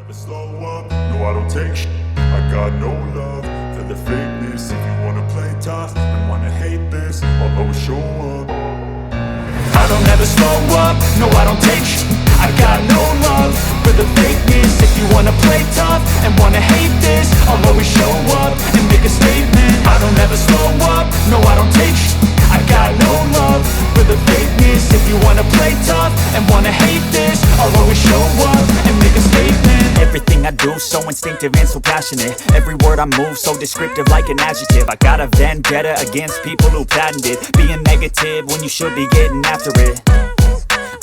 never slow up, no I don't take shit. I got no love for the fakeness. If you wanna play tough and wanna hate this, I'll always show up. I don't ever slow up, no I don't take shit. I got no love for the fakeness. If you wanna play tough and wanna hate this, I'll always show up and make a statement. I don't ever slow up, no I don't take shit. I got no love for the fakeness. If you wanna play tough and wanna hate this, I'll always show up and make a statement. Everything I do so instinctive and so passionate. Every word I move so descriptive like an adjective. I got a vendetta against people who patented being negative when you should be getting after it.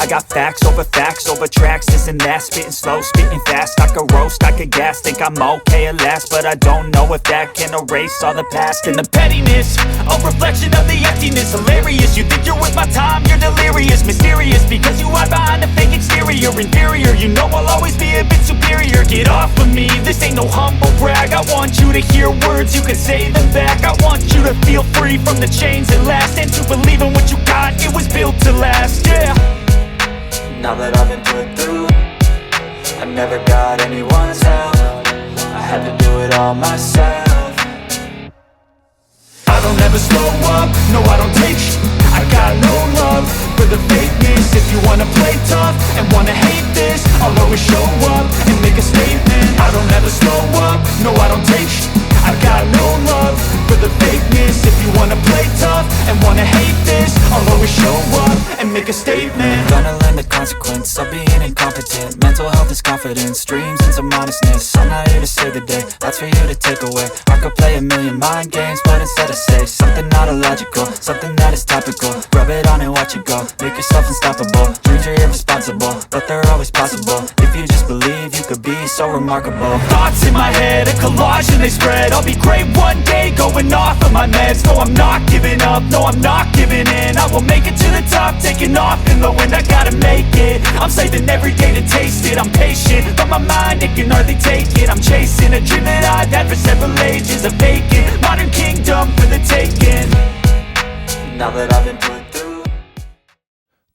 I got facts over tracks, this and that. Spitting slow, spitting fast, I could roast, I could gas. Think I'm okay at last, but I don't know if that can erase all the past. And the pettiness, a reflection of the emptiness. Hilarious, you think you're with my time, you're delirious. Mysterious, because you hide behind a fake exterior. Inferior, you know I'll always be a bit superior. Get off of me, this ain't no humble brag. I want you to hear words, you can say them back. I want you to feel free from the chains that last, and to believe in what you got, it was built to last, yeah. Now that I've been put through, I never got anyone's help. I had to do it all myself. I don't ever slow up, no I don't take shit. I got no love for the fakeness. If you wanna play tough and wanna hate this, I'll always show up and make a statement. I don't ever slow up, no I don't take shit. I got no love for the fakeness. If you wanna play tough and wanna hate this, I'll always show up and make a statement. Gonna learn the consequence of being incompetent. Mental health is confidence, dreams into modestness. I'm not here to save the day, that's for you to take away. I could play a million mind games, but instead I say something not illogical, something that is topical. Rub it on and watch it go, make yourself unstoppable. Dreams are irresponsible, but they're always possible. If you just believe, you could be so remarkable. Thoughts in my head, a collage and they spread. I'll be great one day, going off of my meds. No, I'm not giving up, no, I'm not giving in. I will make it to the top, taking off in the wind. I gotta make it, I'm saving every day to taste it. I'm patient, but my mind, it can hardly take it. I'm chasing a dream that I've had for several ages. A vacant, modern kingdom for the taking. Now that I've been put through.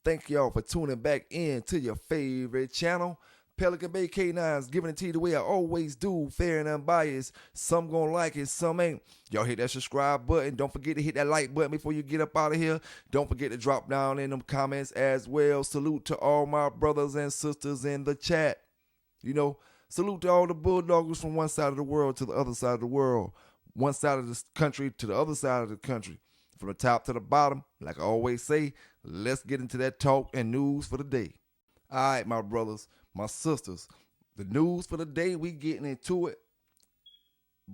Thank y'all for tuning back in to your favorite channel, Pelican Bay Kennels, giving it to you the way I always do, fair and unbiased. Some gonna like it, some ain't. Y'all hit that subscribe button. Don't forget to hit that like button before you get up out of here. Don't forget to drop down in them comments as well. Salute to all my brothers and sisters in the chat. You know, salute to all the bulldoggers from one side of the world to the other side of the world. One side of the country to the other side of the country. From the top to the bottom, like I always say, let's get into that talk and news for the day. All right, my brothers, my sisters, the news for the day, we getting into it.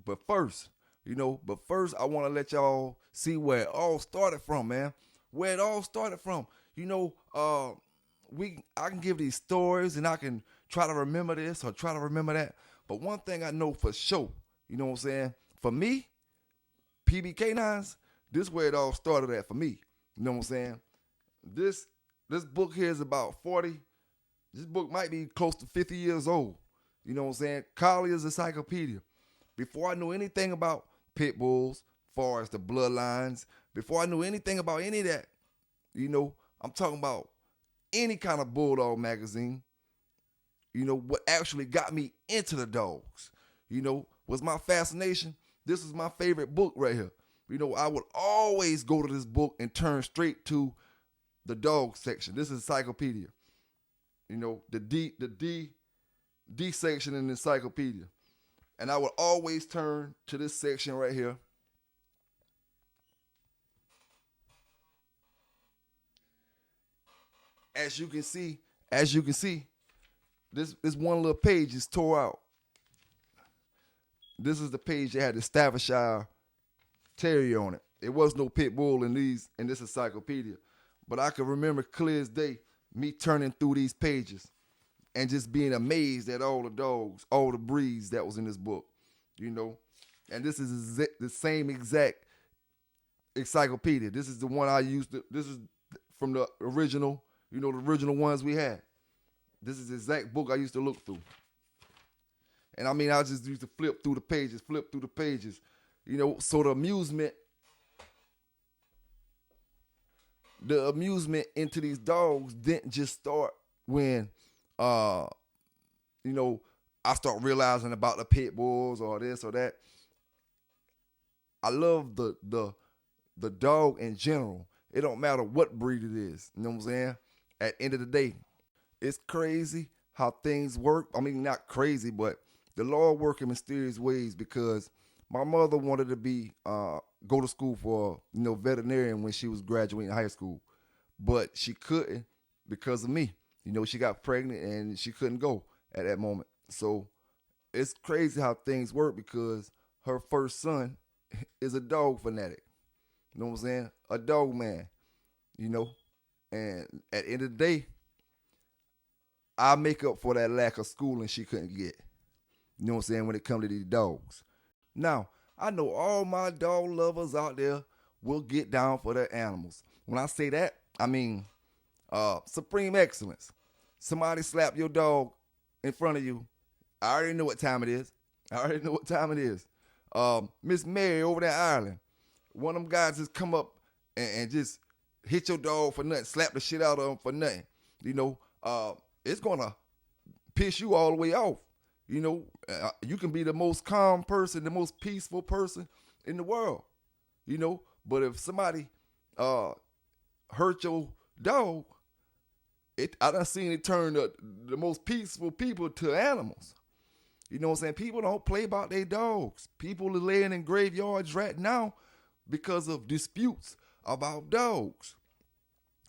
But first, I want to let y'all see where it all started from, man. Where it all started from. I can give these stories and I can try to remember this or try to remember that. But one thing I know for sure, you know what I'm saying? For me, PBK9s, this is where it all started at for me. You know what I'm saying? This book here is about 40. This book might be close to 50 years old. You know what I'm saying? Collier's Encyclopedia. Before I knew anything about pit bulls, far as the bloodlines, before I knew anything about any of that, I'm talking about any kind of bulldog magazine. What actually got me into the dogs, was my fascination. This is my favorite book right here. I would always go to this book and turn straight to the dog section. This is encyclopedia. The D section in the encyclopedia. And I would always turn to this section right here. As you can see, this one little page is tore out. This is the page that had the Staffordshire Terrier on it. It was no pit bull in this encyclopedia. But I can remember clear as day me turning through these pages and just being amazed at all the dogs, all the breeds that was in this book, And this is the same exact encyclopedia. This is the one I used. This is from the original, the original ones we had. This is the exact book I used to look through. And I just used to flip through the pages. So the amusement into these dogs didn't just start when, I I start realizing about the pit bulls or this or that. I love the dog in general. It don't matter what breed it is. You know what I'm saying? At the end of the day, it's crazy how things work. I mean, not crazy, but the Lord work in mysterious ways, because my mother wanted to be go to school for veterinarian when she was graduating high school, but she couldn't because of me. She got pregnant and she couldn't go at that moment. So it's crazy how things work, because her first son is a dog fanatic. You know what I'm saying? A dog man. And at the end of the day, I make up for that lack of schooling she couldn't get. You know what I'm saying? When it comes to these dogs. Now, I know all my dog lovers out there will get down for their animals. When I say that, I mean supreme excellence. Somebody slap your dog in front of you. I already know what time it is. Miss Mary over there in Ireland. One of them guys just come up and just hit your dog for nothing, slap the shit out of him for nothing. It's going to piss you all the way off. You can be the most calm person, the most peaceful person in the world, but if somebody hurt your dog, I done seen it turn the most peaceful people to animals. You know what I'm saying? People don't play about their dogs. People are laying in graveyards right now because of disputes about dogs.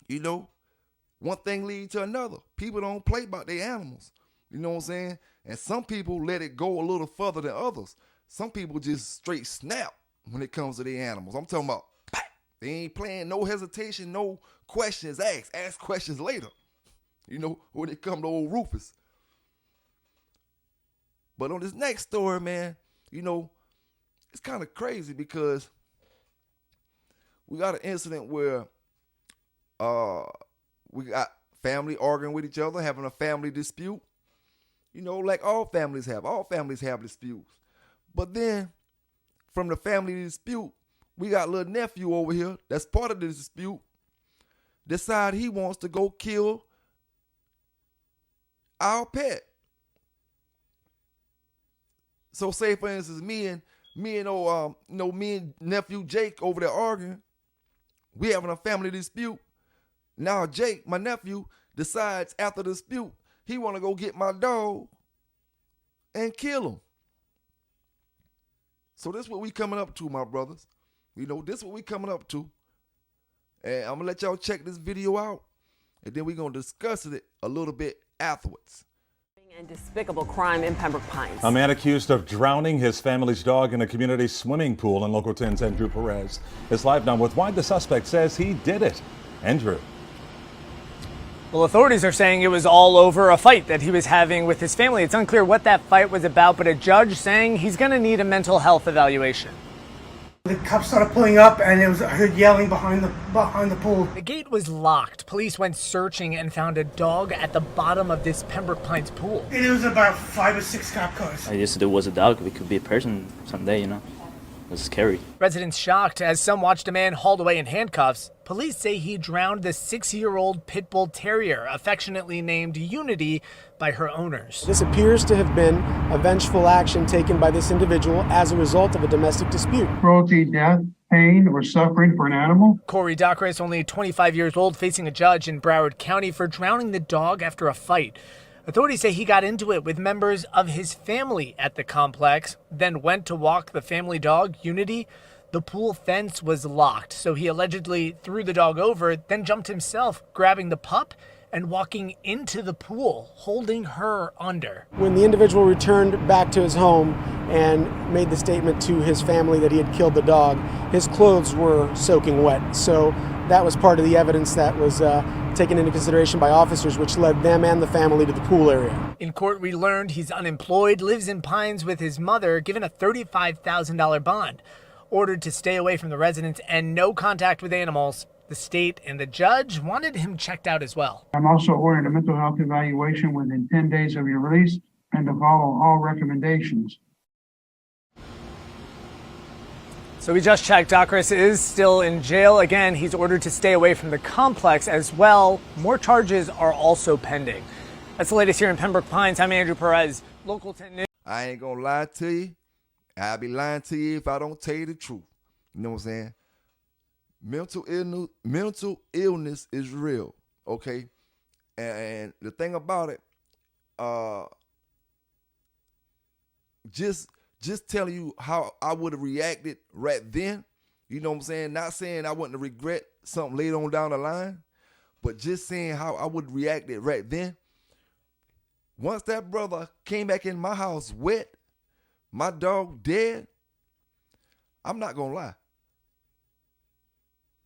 One thing leads to another. People don't play about their animals. You know what I'm saying? And some people let it go a little further than others. Some people just straight snap when it comes to their animals. I'm talking about, they ain't playing, no hesitation, no questions asked. Ask questions later. When it come to old Rufus. But on this next story, man, it's kind of crazy, because we got an incident where we got family arguing with each other, having a family dispute. Like all families have. All families have disputes. But then, from the family dispute, we got little nephew over here that's part of the dispute, decide he wants to go kill our pet. So say, for instance, me and nephew Jake over there arguing. We having a family dispute. Now Jake, my nephew, decides after the dispute, he want to go get my dog and kill him. So this is what we coming up to, my brothers. This is what we coming up to. And I'm going to let y'all check this video out, and then we're going to discuss it a little bit afterwards. And despicable crime in Pembroke Pines. A man accused of drowning his family's dog in a community swimming pool in Local 10's Andrew Perez is live now with why the suspect says he did it. Andrew. Well, authorities are saying it was all over a fight that he was having with his family. It's unclear what that fight was about, but a judge saying he's going to need a mental health evaluation. The cops started pulling up, and I heard yelling behind the pool. The gate was locked. Police went searching and found a dog at the bottom of this Pembroke Pines pool. And it was about 5 or 6 cop cars. I guess there was a dog. It could be a person someday, It was scary. Residents shocked as some watched a man hauled away in handcuffs. Police say he drowned the 6-year-old pit bull terrier, affectionately named Unity by her owners. This appears to have been a vengeful action taken by this individual as a result of a domestic dispute. Cruelty, death, pain, or suffering for an animal. Corey Docris, only 25 years old, facing a judge in Broward County for drowning the dog after a fight. Authorities say he got into it with members of his family at the complex, then went to walk the family dog, Unity. The pool fence was locked, so he allegedly threw the dog over, then jumped himself, grabbing the pup and walking into the pool, holding her under. When the individual returned back to his home and made the statement to his family that he had killed the dog, his clothes were soaking wet. So that was part of the evidence that was taken into consideration by officers, which led them and the family to the pool area. In court, we learned he's unemployed, lives in Pines with his mother, given a $35,000 bond, ordered to stay away from the residence and no contact with animals. The state and the judge wanted him checked out as well. I'm also ordering a mental health evaluation within 10 days of your release and to follow all recommendations. So we just checked. Docris is still in jail. Again, he's ordered to stay away from the complex as well. More charges are also pending. That's the latest here in Pembroke Pines. I'm Andrew Perez. Local 10 News. I ain't gonna lie to you. I'll be lying to you if I don't tell you the truth. You know what I'm saying? Mental illness is real, okay? And the thing about it, just telling you how I would have reacted right then, you know what I'm saying? Not saying I wouldn't regret something later on down the line, but just saying how I would react it right then. Once that brother came back in my house wet, my dog dead, I'm not gonna lie.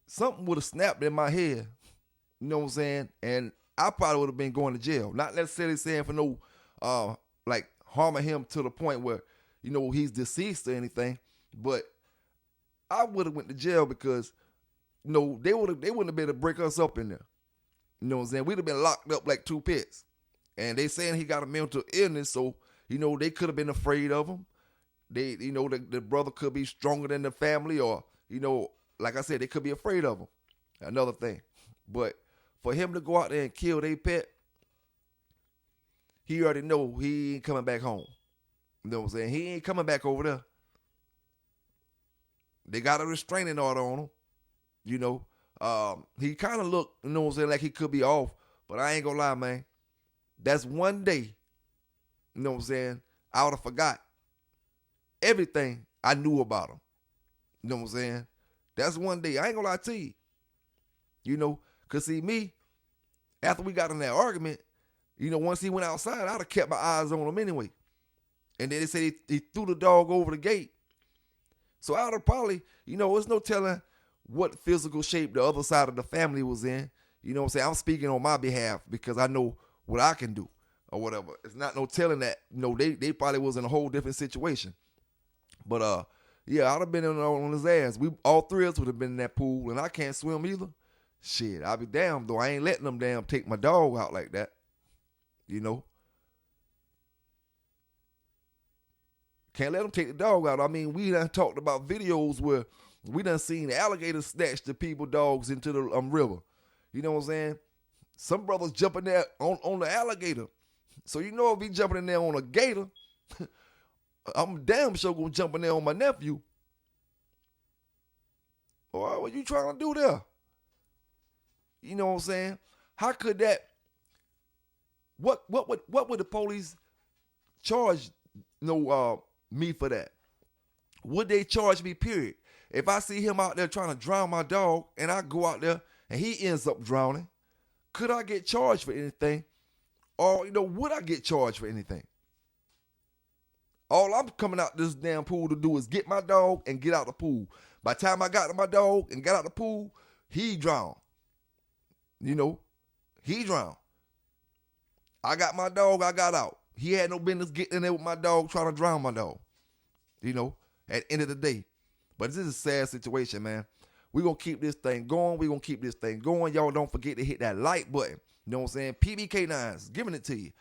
Something would have snapped in my head, you know what I'm saying? And I probably would have been going to jail. Not necessarily saying for no, like harming him to the point where, you know, he's deceased or anything, but I would have went to jail because, you know, they wouldn't have been able to break us up in there. You know what I'm saying? We'd have been locked up like two pits. And they saying he got a mental illness, so, you know, they could have been afraid of him. They, you know, the brother could be stronger than the family, or, you know, like I said, they could be afraid of him. Another thing. But for him to go out there and kill their pet, he already know he ain't coming back home. You know what I'm saying? He ain't coming back over there. They got a restraining order on him. You know, he kind of looked, you know what I'm saying, like he could be off. But I ain't gonna lie, man. That's one day, you know what I'm saying, I would have forgot everything I knew about him. You know what I'm saying? That's one day. I ain't gonna lie to you. You know, because see, me, after we got in that argument, you know, once he went outside, I'd have kept my eyes on him anyway. And then they said he threw the dog over the gate. So I would have probably, you know, there's no telling what physical shape the other side of the family was in. You know what I'm saying? I'm speaking on my behalf because I know what I can do or whatever. It's not no telling that, you know, they probably was in a whole different situation. But, yeah, I'd have been on his ass. We all three of us would have been in that pool, and I can't swim either. Shit, I'll be damned, though. I ain't letting them damn take my dog out like that. You know? Can't let them take the dog out. I mean, we done talked about videos where we done seen alligators snatch the people dogs into the river. You know what I'm saying? Some brothers jumping there on the alligator. So you know if he jumping in there on a gator, I'm damn sure gonna jump in there on my nephew. Or what you trying to do there? You know what I'm saying? How could that? What would the police charge? Me for that? Would they charge me? Period. If I see him out there trying to drown my dog, and I go out there and he ends up drowning, could I get charged for anything? Or, you know, would I get charged for anything? All I'm coming out this damn pool to do is get my dog and get out the pool. By the time I got to my dog and got out the pool, he drowned. You know, he drowned. I got my dog, I got out. He had no business getting in there with my dog trying to drown my dog. You know, at the end of the day. But this is a sad situation, man. We're going to keep this thing going. We're going to keep this thing going. Y'all don't forget to hit that like button. You know what I'm saying? PBK9s, giving it to you.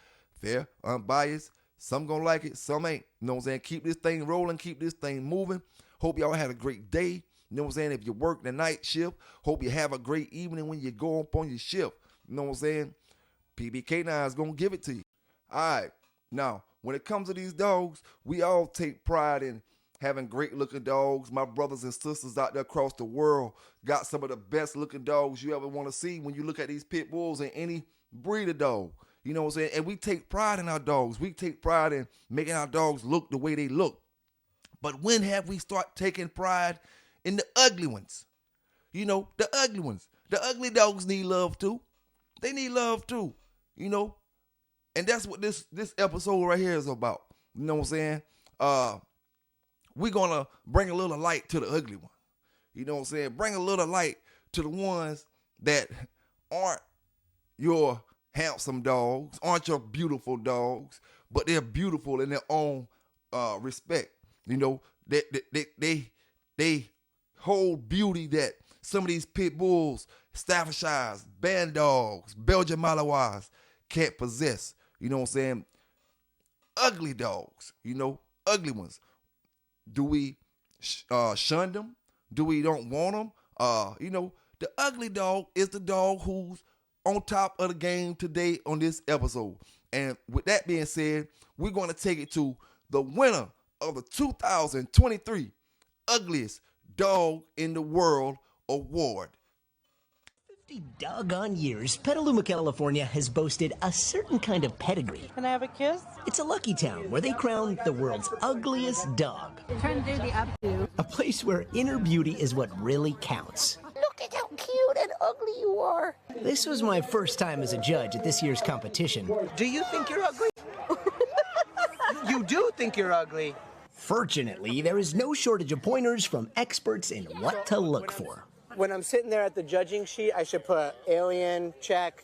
Fair, unbiased. Some going to like it, some ain't. You know what I'm saying? Keep this thing rolling. Keep this thing moving. Hope y'all had a great day. You know what I'm saying? If you work the night shift, hope you have a great evening when you go up on your shift. You know what I'm saying? PBK9 is going to give it to you. All right. Now, when it comes to these dogs, we all take pride in having great looking dogs. My brothers and sisters out there across the world got some of the best looking dogs you ever want to see when you look at these pit bulls and any breed of dog. You know what I'm saying? And we take pride in our dogs. We take pride in making our dogs look the way they look. But when have we start taking pride in the ugly ones? You know, the ugly ones. The ugly dogs need love too. They need love too, you know. And that's what this episode right here is about. You know what I'm saying? We're going to bring a little light to the ugly one. You know what I'm saying? Bring a little light to the ones that aren't your handsome dogs, aren't your beautiful dogs, but they're beautiful in their own respect. You know, they hold beauty that some of these pit bulls, Staffordshires, band dogs, Belgian Malinois can't possess. You know what I'm saying? Ugly dogs, you know, ugly ones. Do we shun them? Do we don't want them? You know, the ugly dog is the dog who's on top of the game today on this episode. And with that being said, we're going to take it to the winner of the 2023 Ugliest Dog in the World Award. 50 doggone years, Petaluma, California has boasted a certain kind of pedigree. Can I have a kiss? It's a lucky town where they crown the world's ugliest dog. Trying to do the updo. A place where inner beauty is what really counts. Look at how cute and ugly you are. This was my first time as a judge at this year's competition. Do you think you're ugly? You do think you're ugly. Fortunately, there is no shortage of pointers from experts in what to look for. When I'm sitting there at the judging sheet, I should put alien, check,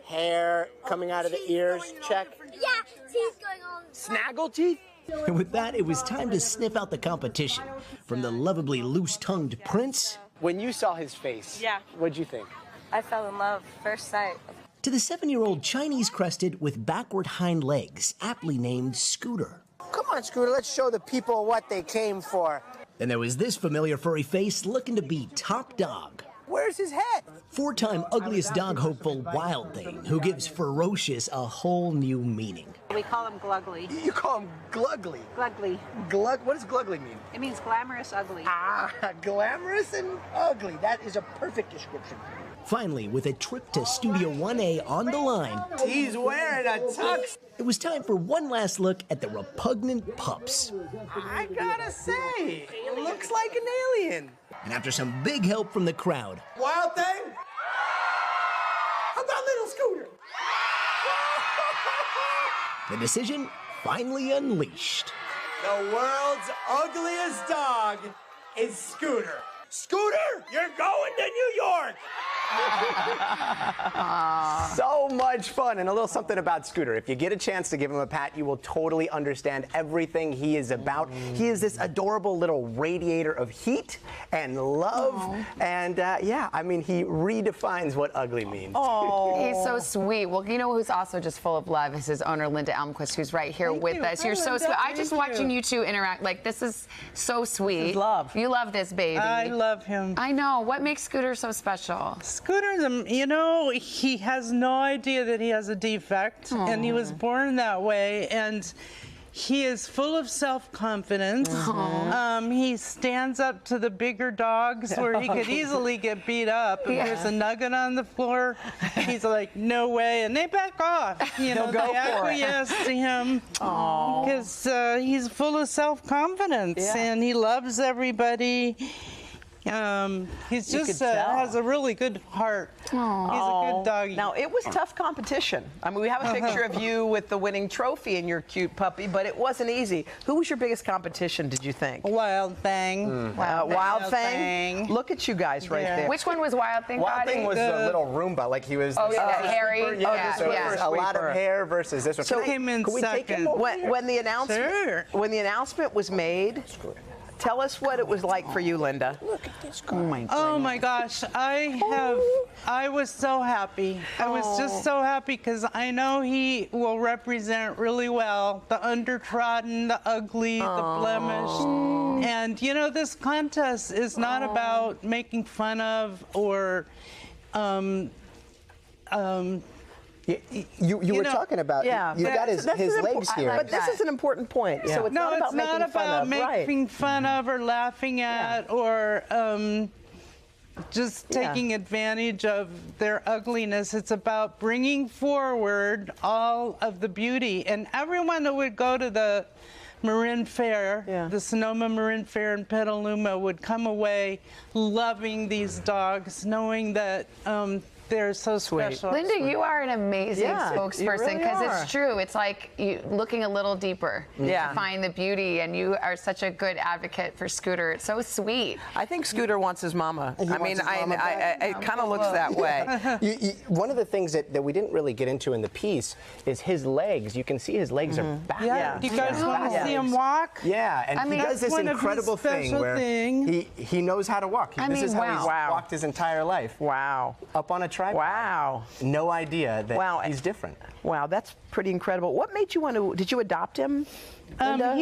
hair coming out of the ears, check. Yeah, teeth going on. Snaggle teeth? And with that, it was time to sniff out the competition. From the lovably loose-tongued prince... When you saw his face, what'd you think? I fell in love first sight. To the 7-year-old Chinese crested with backward hind legs, aptly named Scooter. Come on, Scooter, let's show the people what they came for. Then there was this familiar furry face looking to be top dog. Where's his head? 4-time ugliest dog hopeful Wild Thing, who gives ferocious a whole new meaning. We call him Glugly. You call him Glugly. Glugly. What does Glugly mean? It means glamorous ugly. Ah, glamorous and ugly. That is a perfect description. Finally, with a trip to Studio 1A on the line, he's wearing a tux. It was time for one last look at the repugnant pups. I gotta say, it looks like an alien. And after some big help from the crowd, Wild Thing? How about little Scooter? the decision finally unleashed. The world's ugliest dog is Scooter. Scooter, you're going to New York! So much fun, and a little something about Scooter. If you get a chance to give him a pat, you will totally understand everything he is about. He is this adorable little radiator of heat and love, and yeah, I mean, he redefines what ugly means. Oh, he's so sweet. Well, you know who's also just full of love is his owner, Linda Almquist, who's right here with us. You're so sweet. I just watching you two interact, like, this is so sweet. This is love. You love this baby. I love him. I know. What makes Scooter so special? Scooter, you know, he has no idea that he has a defect, and he was born that way, and he is full of self-confidence. He stands up to the bigger dogs where he could easily get beat up. If there's a nugget on the floor, he's like, no way, and they back off. You know, they acquiesce to him because he's full of self-confidence, and he loves everybody. He's just has a really good heart. He's a good doggy. Now, it was tough competition. I mean, we have a picture of you with the winning trophy and your cute puppy, but it wasn't easy. Who was your biggest competition, did you think? Wild Thing. Wild Thing? Look at you guys right there. Which one was Wild Thing? Wild Thing was the little Roomba, like he was. Oh, yeah, hairy. A lot of hair versus this one. So came in second. When the announcement was made, tell us what it was like for you, Linda. Look at this guy. Oh my goodness. Oh my gosh, I was so happy. I was just so happy because I know he will represent really well the undertrodden, the ugly, the blemished. And you know, this contest is not about making fun of or you were talking about, you got his legs here. But this is an important point. Yeah. So it's no, not about making fun of or laughing at or just taking advantage of their ugliness. It's about bringing forward all of the beauty. And everyone that would go to the Marin Fair, the Sonoma Marin Fair in Petaluma, would come away loving these dogs, knowing that they're so special. Linda, you are an amazing spokesperson because it's true. It's like you looking a little deeper to find the beauty, and you are such a good advocate for Scooter. It's so sweet. I think Scooter wants his mama. It kind of looks that way. One of the things that we didn't really get into in the piece is his legs. You can see his legs are back. Yeah. Do you guys want to see him walk? Yeah, and he does this incredible thing where he knows how to walk. This is how he's walked his entire life. Wow. Up on a tripod. Wow. No idea that he's different. Wow, that's pretty incredible. What made you want to, did you adopt him, Linda?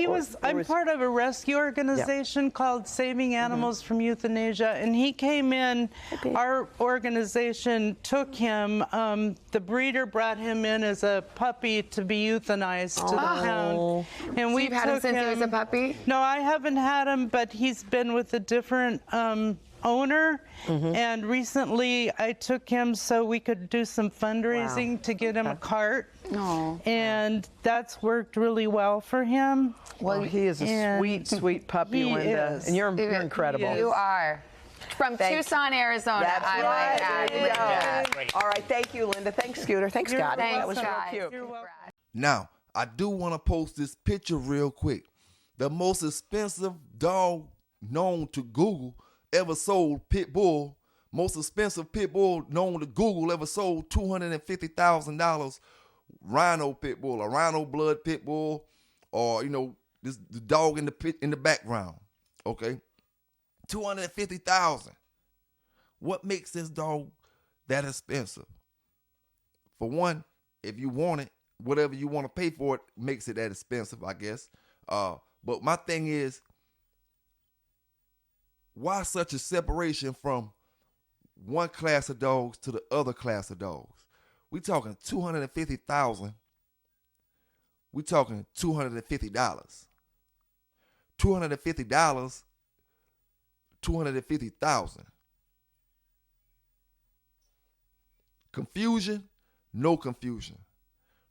I'm part of a rescue organization called Saving Animals from Euthanasia, and he came in. Our organization took him. The breeder brought him in as a puppy to be euthanized to the pound. And So we you've had him took since he was a puppy? No, I haven't had him, but he's been with a different owner. And recently I took him so we could do some fundraising to get him a cart. And that's worked really well for him. Well, he is a sweet, sweet puppy, Linda. And you're incredible. You are. From Tucson, Arizona, That's I right. might There you add. go. All right, thank you, Linda. Thanks, Scooter. Thanks, Scott. That was Thanks, real guys. cute. Now, I do want to post this picture real quick. The most expensive dog known to Google ever sold, Pit Bull. Most expensive Pit Bull known to Google ever sold, $250,000. Rhino Pit Bull, a Rhino blood Pit Bull, or the dog in the background. Okay, $250,000. What makes this dog that expensive? For one, if you want it, whatever you want to pay for it makes it that expensive, I guess. But my thing is, why such a separation from one class of dogs to the other class of dogs? We talking $250,000. We talking $250. $250, $250,000. Confusion, no confusion.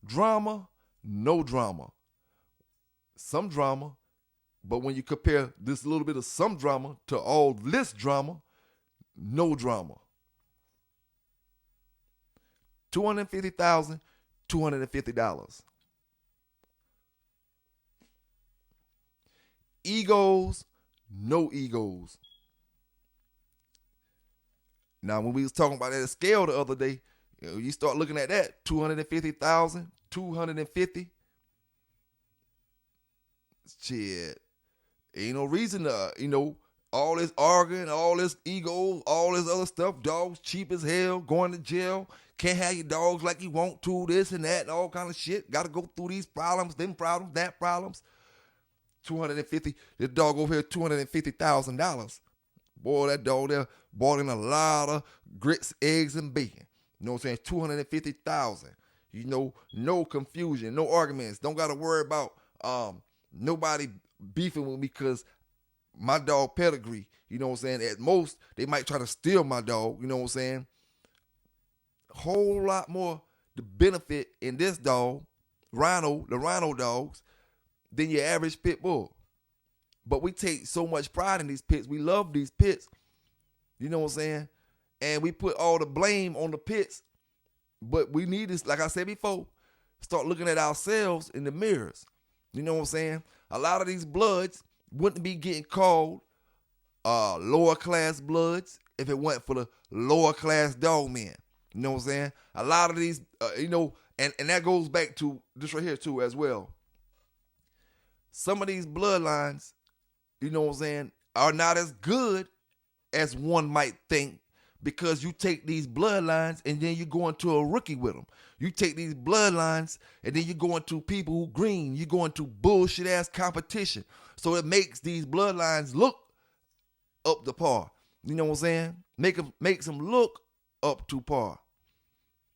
Drama, no drama. Some drama, but when you compare this little bit of some drama to all this drama, no drama. $250,000, $250. Egos, no egos. Now, when we was talking about that scale the other day, you start looking at that, $250,000, $250. Shit, ain't no reason to, all this arguing, all this ego, all this other stuff. Dogs cheap as hell, going to jail. Can't have your dogs like you want to, this and that, and all kind of shit. Got to go through these problems, them problems, that problems. $250. This dog over here, $250,000. Boy, that dog there bought in a lot of grits, eggs, and bacon. You know what I'm saying? $250,000. No confusion, no arguments. Don't got to worry about nobody beefing with me because my dog pedigree. You know what I'm saying? At most, they might try to steal my dog. You know what I'm saying? Whole lot more the benefit in this dog, the Rhino dogs, than your average pit bull. But we take so much pride in these pits. We love these pits. You know what I'm saying? And we put all the blame on the pits. But we need this, like I said before, start looking at ourselves in the mirrors. You know what I'm saying? A lot of these bloods wouldn't be getting called lower class bloods if it weren't for the lower class dog men. You know what I'm saying? A lot of these, and that goes back to this right here too as well. Some of these bloodlines, you know what I'm saying, are not as good as one might think, because you take these bloodlines and then you go into a rookie with them. You take these bloodlines and then you go into people who green. You go into bullshit ass competition. So it makes these bloodlines look up to par. You know what I'm saying? Makes them look up to par.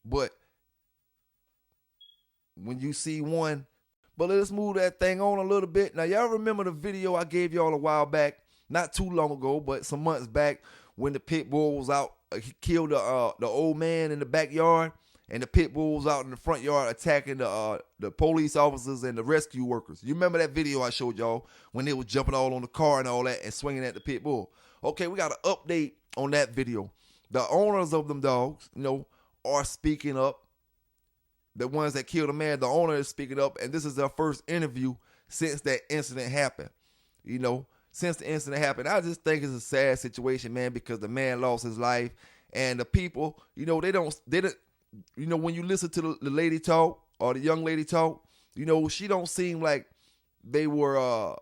But when you see one, but let's move that thing on a little bit. Now, y'all remember the video I gave y'all a while back, not too long ago, but some months back, when the pit bull was out. He killed the old man in the backyard, and the pit bull was out in the front yard attacking the police officers and the rescue workers. You remember that video I showed y'all when they was jumping all on the car and all that and swinging at the pit bull? Okay, we got an update on that video. The owners of them dogs, are speaking up. The ones that killed the man, the owner is speaking up, and this is their first interview since that incident happened. Since the incident happened, I just think it's a sad situation, man, because the man lost his life, and the people, they don't, when you listen to the lady talk or the young lady talk, she don't seem like they were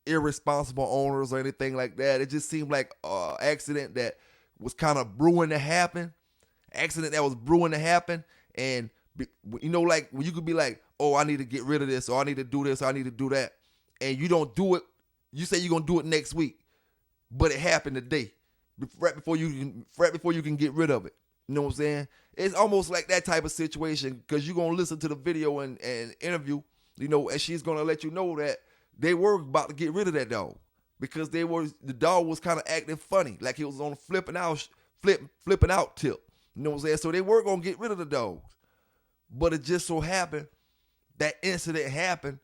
irresponsible owners or anything like that. It just seemed like an accident that was kind of brewing to happen, accident that was brewing to happen, and you know, like when you could be like, oh, I need to get rid of this, or I need to do this, or I need to do that, and you don't do it. You say you're gonna do it next week, but it happened today, right before you can get rid of it. You know what I'm saying? It's almost like that type of situation, because you're gonna listen to the video and interview, you know, and she's gonna let you know that they were about to get rid of that dog, because the dog was kind of acting funny, like he was on a flipping out tip. You know what I'm saying? So they were gonna get rid of the dogs, but it just so happened that incident happened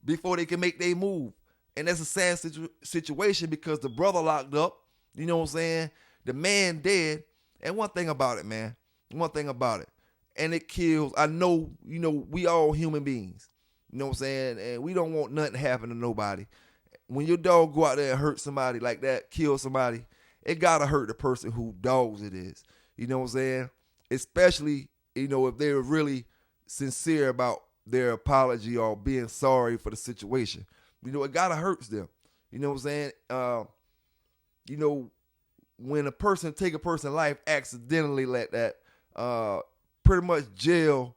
before they can make their move, and that's a sad situation, because the brother locked up. You know what I'm saying? The man dead. And one thing about it, and it kills. I know, you know, we all human beings. You know what I'm saying? And we don't want nothing to happen to nobody. When your dog go out there and hurt somebody like that, kill somebody, it gotta hurt the person who dogs it is. You know what I'm saying? Especially, you know, if they're really sincere about their apology or being sorry for the situation. You know, it gotta hurt them. You know what I'm saying? You know, when a person take a person's life accidentally like that, pretty much jail,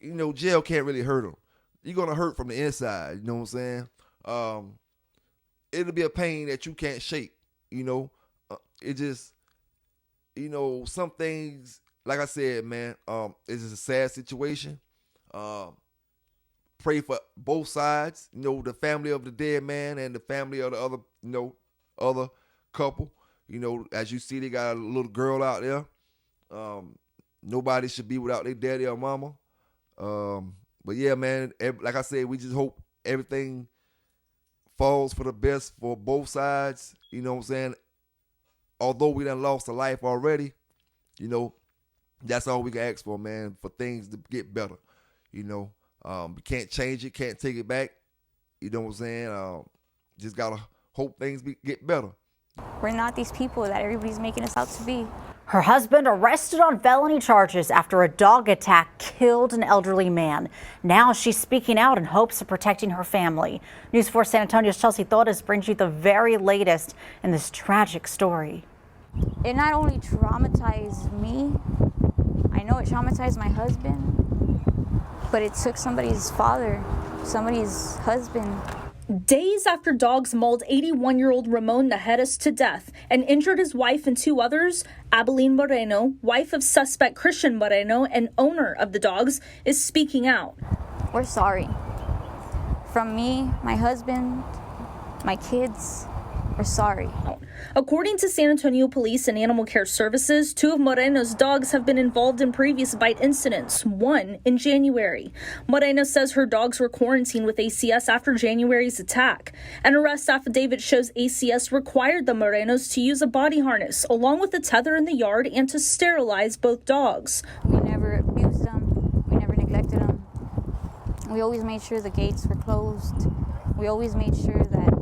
you know, jail can't really hurt them. You're going to hurt from the inside, you know what I'm saying? It'll be a pain that you can't shake, you know? It just, you know, some things, like I said, man, it's just a sad situation. Pray for both sides, you know, the family of the dead man and the family of the other, you know, other couple. You know, as you see, they got a little girl out there. Nobody should be without their daddy or mama. But yeah, man, like I said, we just hope everything falls for the best for both sides. You know what I'm saying? Although we done lost a life already, you know, that's all we can ask for, man, for things to get better. You know, we can't change it, can't take it back. You know what I'm saying? Just got to hope things get better. We're not these people that everybody's making us out to be. Her husband arrested on felony charges after a dog attack killed an elderly man. Now she's speaking out in hopes of protecting her family. News 4 San Antonio's Chelsea Torres brings you the very latest in this tragic story. It not only traumatized me, I know it traumatized my husband, but it took somebody's father, somebody's husband. Days after dogs mauled 81-year-old Ramon Najeras to death and injured his wife and two others, Abilene Moreno, wife of suspect Christian Moreno and owner of the dogs, is speaking out. We're sorry. From me, my husband, my kids, we're sorry. According to San Antonio Police and Animal Care Services, two of Moreno's dogs have been involved in previous bite incidents, one in January. Moreno says her dogs were quarantined with ACS after January's attack. An arrest affidavit shows ACS required the Morenos to use a body harness along with a tether in the yard and to sterilize both dogs. We never abused them. We never neglected them. We always made sure the gates were closed. We always made sure that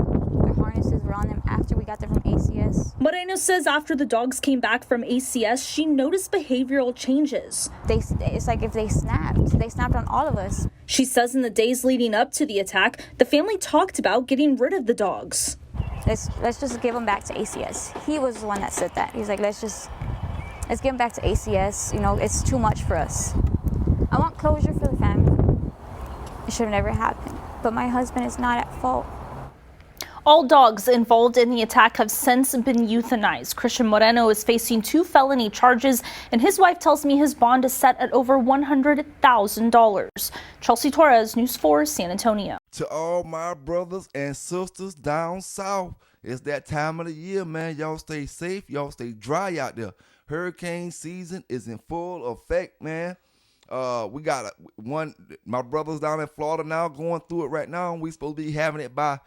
their harnesses were on them after we got them from ACS. Moreno says after the dogs came back from ACS, she noticed behavioral changes. It's like if they snapped on all of us. She says in the days leading up to the attack, the family talked about getting rid of the dogs. Let's just give them back to ACS. He was the one that said that. He's like, let's give them back to ACS. You know, it's too much for us. I want closure for the family. It should have never happened. But my husband is not at fault. All dogs involved in the attack have since been euthanized. Christian Moreno is facing 2 felony charges, and his wife tells me his bond is set at over $100,000. Chelsea Torres, News 4, San Antonio. To all my brothers and sisters down south, it's that time of the year, man. Y'all stay safe. Y'all stay dry out there. Hurricane season is in full effect, man. We got my brothers down in Florida now going through it right now, and we supposed to be having it by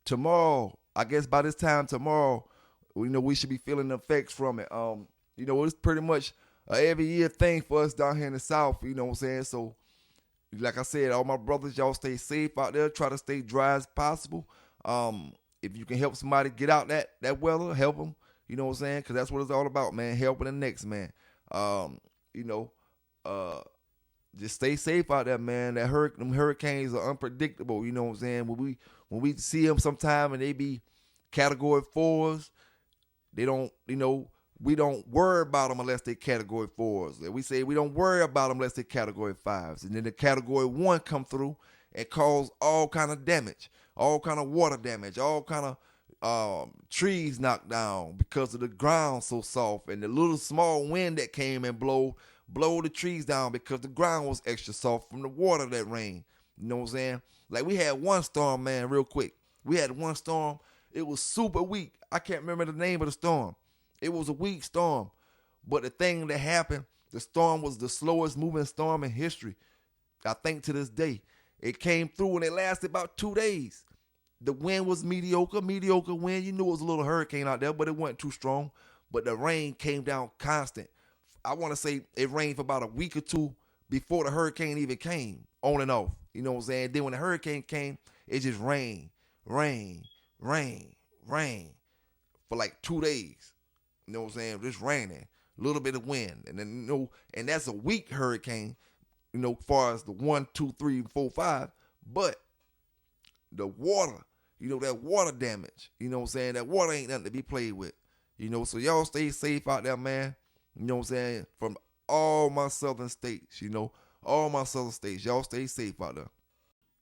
tomorrow. I guess by this time tomorrow, you know, we should be feeling the effects from it. You know, it's pretty much a every year thing for us down here in the South, you know what I'm saying? So, like I said, all my brothers, y'all stay safe out there. Try to stay dry as possible. If you can help somebody get out that weather, help them, you know what I'm saying? Because that's what it's all about, man, helping the next man. You know, just stay safe out there, man. Them hurricanes are unpredictable, you know what I'm saying? When we see them sometime and they be category 4s, they don't, you know, we don't worry about them unless they category 4s. And we say we don't worry about them unless they category 5s. And then the category 1 come through and cause all kind of damage, all kind of water damage, all kind of trees knocked down because of the ground so soft, and the little small wind that came and blow the trees down because the ground was extra soft from the water that rained. You know what I'm saying? Like we had one storm, man, real quick. We had one storm. It was super weak. I can't remember the name of the storm. It was a weak storm. But the thing that happened, the storm was the slowest moving storm in history. I think to this day. It came through and it lasted about 2 days. The wind was mediocre wind. You knew it was a little hurricane out there, but it wasn't too strong. But the rain came down constant. I want to say it rained for about a week or two before the hurricane even came, on and off. You know what I'm saying? Then when the hurricane came, it just rained for like 2 days. You know what I'm saying? Just raining, a little bit of wind. And then, you know, and that's a weak hurricane, you know, as far as the 1, 2, 3, 4, 5. But the water, you know, that water damage, you know what I'm saying? That water ain't nothing to be played with. You know, so y'all stay safe out there, man. You know what I'm saying? From all my southern states, you know, all my southern states, y'all stay safe out there.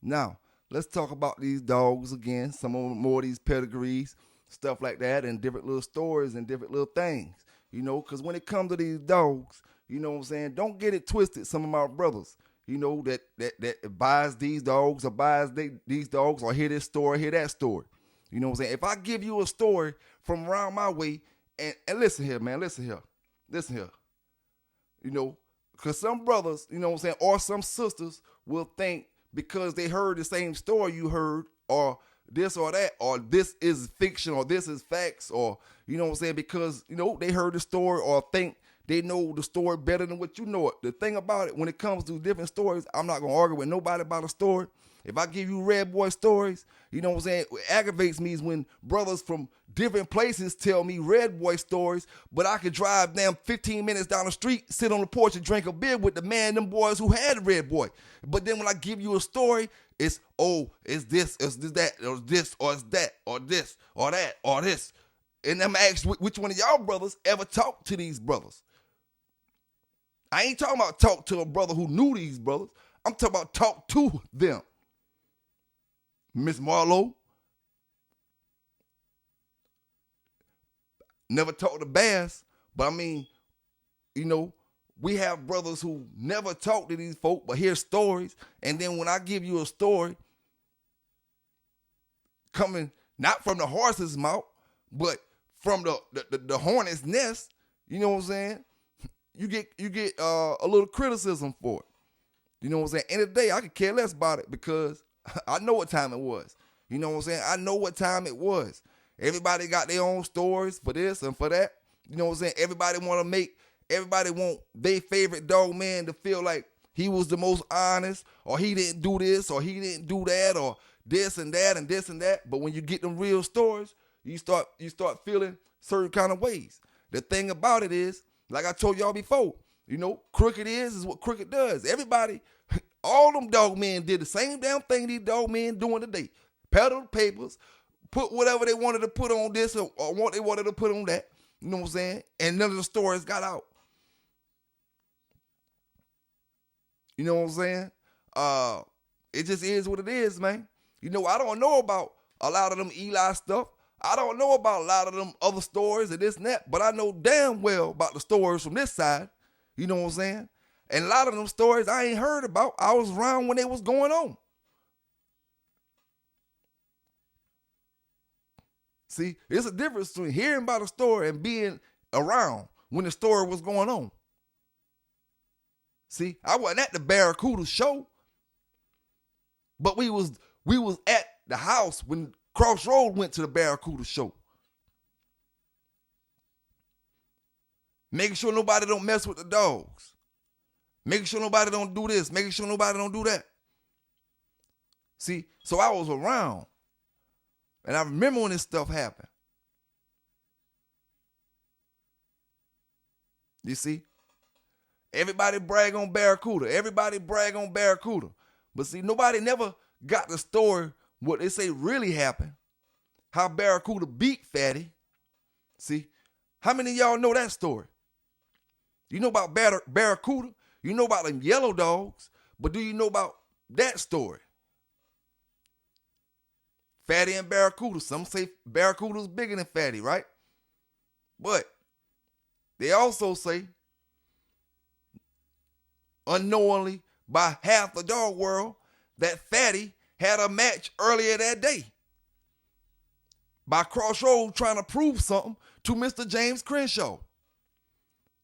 Now, let's talk about these dogs again, some more of these pedigrees, stuff like that, and different little stories and different little things, you know, because when it comes to these dogs, you know what I'm saying, don't get it twisted, some of my brothers, you know, that buys these dogs or buys these dogs or hear this story, hear that story. You know what I'm saying? If I give you a story from around my way, and listen here, man, listen here. You know, because some brothers, you know what I'm saying, or some sisters will think because they heard the same story you heard, or this or that, or this is fiction, or this is facts, or, you know what I'm saying, because, you know, they heard the story or think they know the story better than what you know it. The thing about it, when it comes to different stories, I'm not going to argue with nobody about a story. If I give you Red Boy stories, you know what I'm saying, what aggravates me is when brothers from different places tell me Red Boy stories, but I could drive damn 15 minutes down the street, sit on the porch and drink a beer with the man, them boys who had a Red Boy. But then when I give you a story, it's, oh, it's this, it's that, or this, or it's that, or this, or that, or this. And I'm asking which one of y'all brothers ever talked to these brothers? I ain't talking about talk to a brother who knew these brothers. I'm talking about talk to them. Miss Marlowe never talked to Bass, but I mean, you know, we have brothers who never talk to these folk, but hear stories. And then when I give you a story coming not from the horse's mouth, but from the hornet's nest, you know what I'm saying? You get a little criticism for it. You know what I'm saying? And today I could care less about it because I know what time it was. You know what I'm saying? I know what time it was. Everybody got their own stories for this and for that. You know what I'm saying? Everybody want their favorite dog man to feel like he was the most honest, or he didn't do this, or he didn't do that, or this and that and this and that. But when you get them real stories, you start feeling certain kind of ways. The thing about it is, like I told y'all before, you know, crooked is what crooked does. Everybody, all them dog men did the same damn thing these dog men doing today. Peddle papers, put whatever they wanted to put on this or what they wanted to put on that. You know what I'm saying? And none of the stories got out. You know what I'm saying? It just is what it is, man. You know, I don't know about a lot of them Eli stuff. I don't know about a lot of them other stories and this and that, but I know damn well about the stories from this side. You know what I'm saying? And a lot of them stories I ain't heard about. I was around when they was going on. See, it's a difference between hearing about a story and being around when the story was going on. See, I wasn't at the Barracuda show, but we was at the house when Crossroad went to the Barracuda show. Making sure nobody don't mess with the dogs. Making sure nobody don't do this. Making sure nobody don't do that. See, so I was around. And I remember when this stuff happened. You see? Everybody brag on Barracuda. Everybody brag on Barracuda. But see, nobody never got the story, what they say really happened. How Barracuda beat Fatty. See? How many of y'all know that story? You know about Barracuda? You know about them yellow dogs, but do you know about that story? Fatty and Barracuda. Some say Barracuda's bigger than Fatty, right? But they also say, unknowingly by half the dog world, that Fatty had a match earlier that day by Crossroad trying to prove something to Mr. James Crenshaw.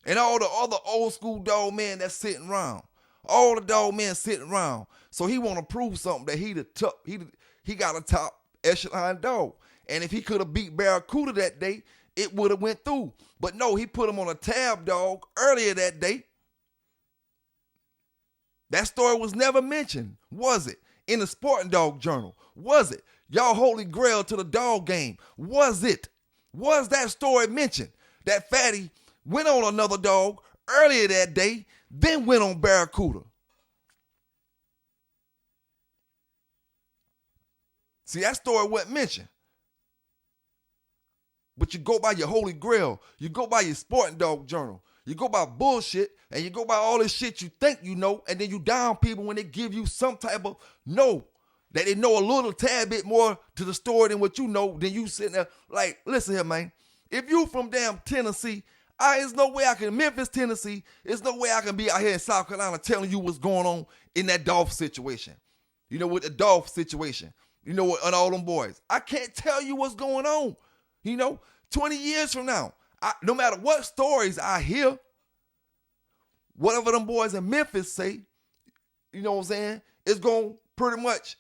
And all the other old school dog men that's sitting around. All the dog men sitting around. So he want to prove something that he got a top echelon dog. And if he could have beat Barracuda that day, it would have went through. But no, he put him on a tab dog earlier that day. That story was never mentioned, was it? In the Sporting Dog Journal, was it? Y'all holy grail to the dog game, was it? Was that story mentioned? That Fatty went on another dog earlier that day, then went on Barracuda. See, that story wasn't mentioned. But you go by your holy grail. You go by your Sporting Dog Journal. You go by bullshit, and you go by all this shit you think you know, and then you down people when they give you some type of that they know a little tad bit more to the story than what you know, then you sitting there like, listen here, man. If you from damn Tennessee, there's no way I can, Memphis, Tennessee, there's no way I can be out here in South Carolina telling you what's going on in that Dolph situation. You know, with the Dolph situation. You know, with all them boys. I can't tell you what's going on. 20 years from now, no matter what stories I hear, whatever them boys in Memphis say, you know what I'm saying, it's going to pretty much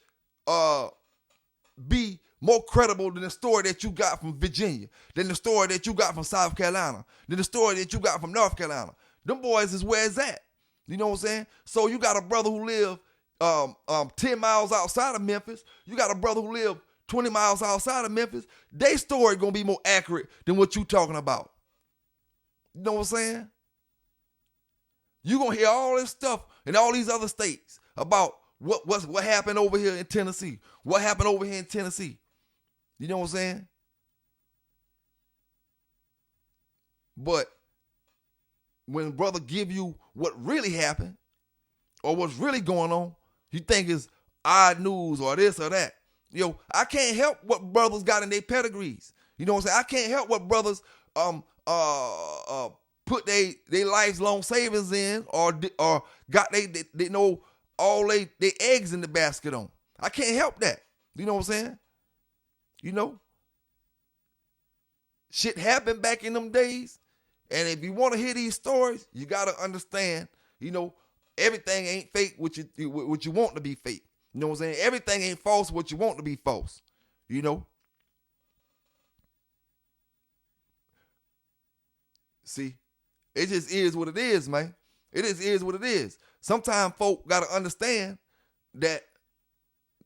be more credible than the story that you got from Virginia, than the story that you got from South Carolina, than the story that you got from North Carolina. Them boys is where it's at. You know what I'm saying? So you got a brother who live 10 miles outside of Memphis. You got a brother who live 20 miles outside of Memphis. Their story going to be more accurate than what you talking about. You know what I'm saying? You going to hear all this stuff in all these other states about what happened over here in Tennessee. What happened over here in Tennessee. You know what I'm saying? But when brother give you what really happened or what's really going on, you think it's odd news or this or that. I can't help what brothers got in their pedigrees. You know what I'm saying? I can't help what brothers put their lifelong savings in or got they know all they eggs in the basket on. I can't help that. You know what I'm saying? Shit happened back in them days. And if you want to hear these stories, you got to understand, everything ain't fake what you want to be fake. You know what I'm saying? Everything ain't false what you want to be false. See, it just is what it is, man. It just is what it is. Sometimes folk got to understand that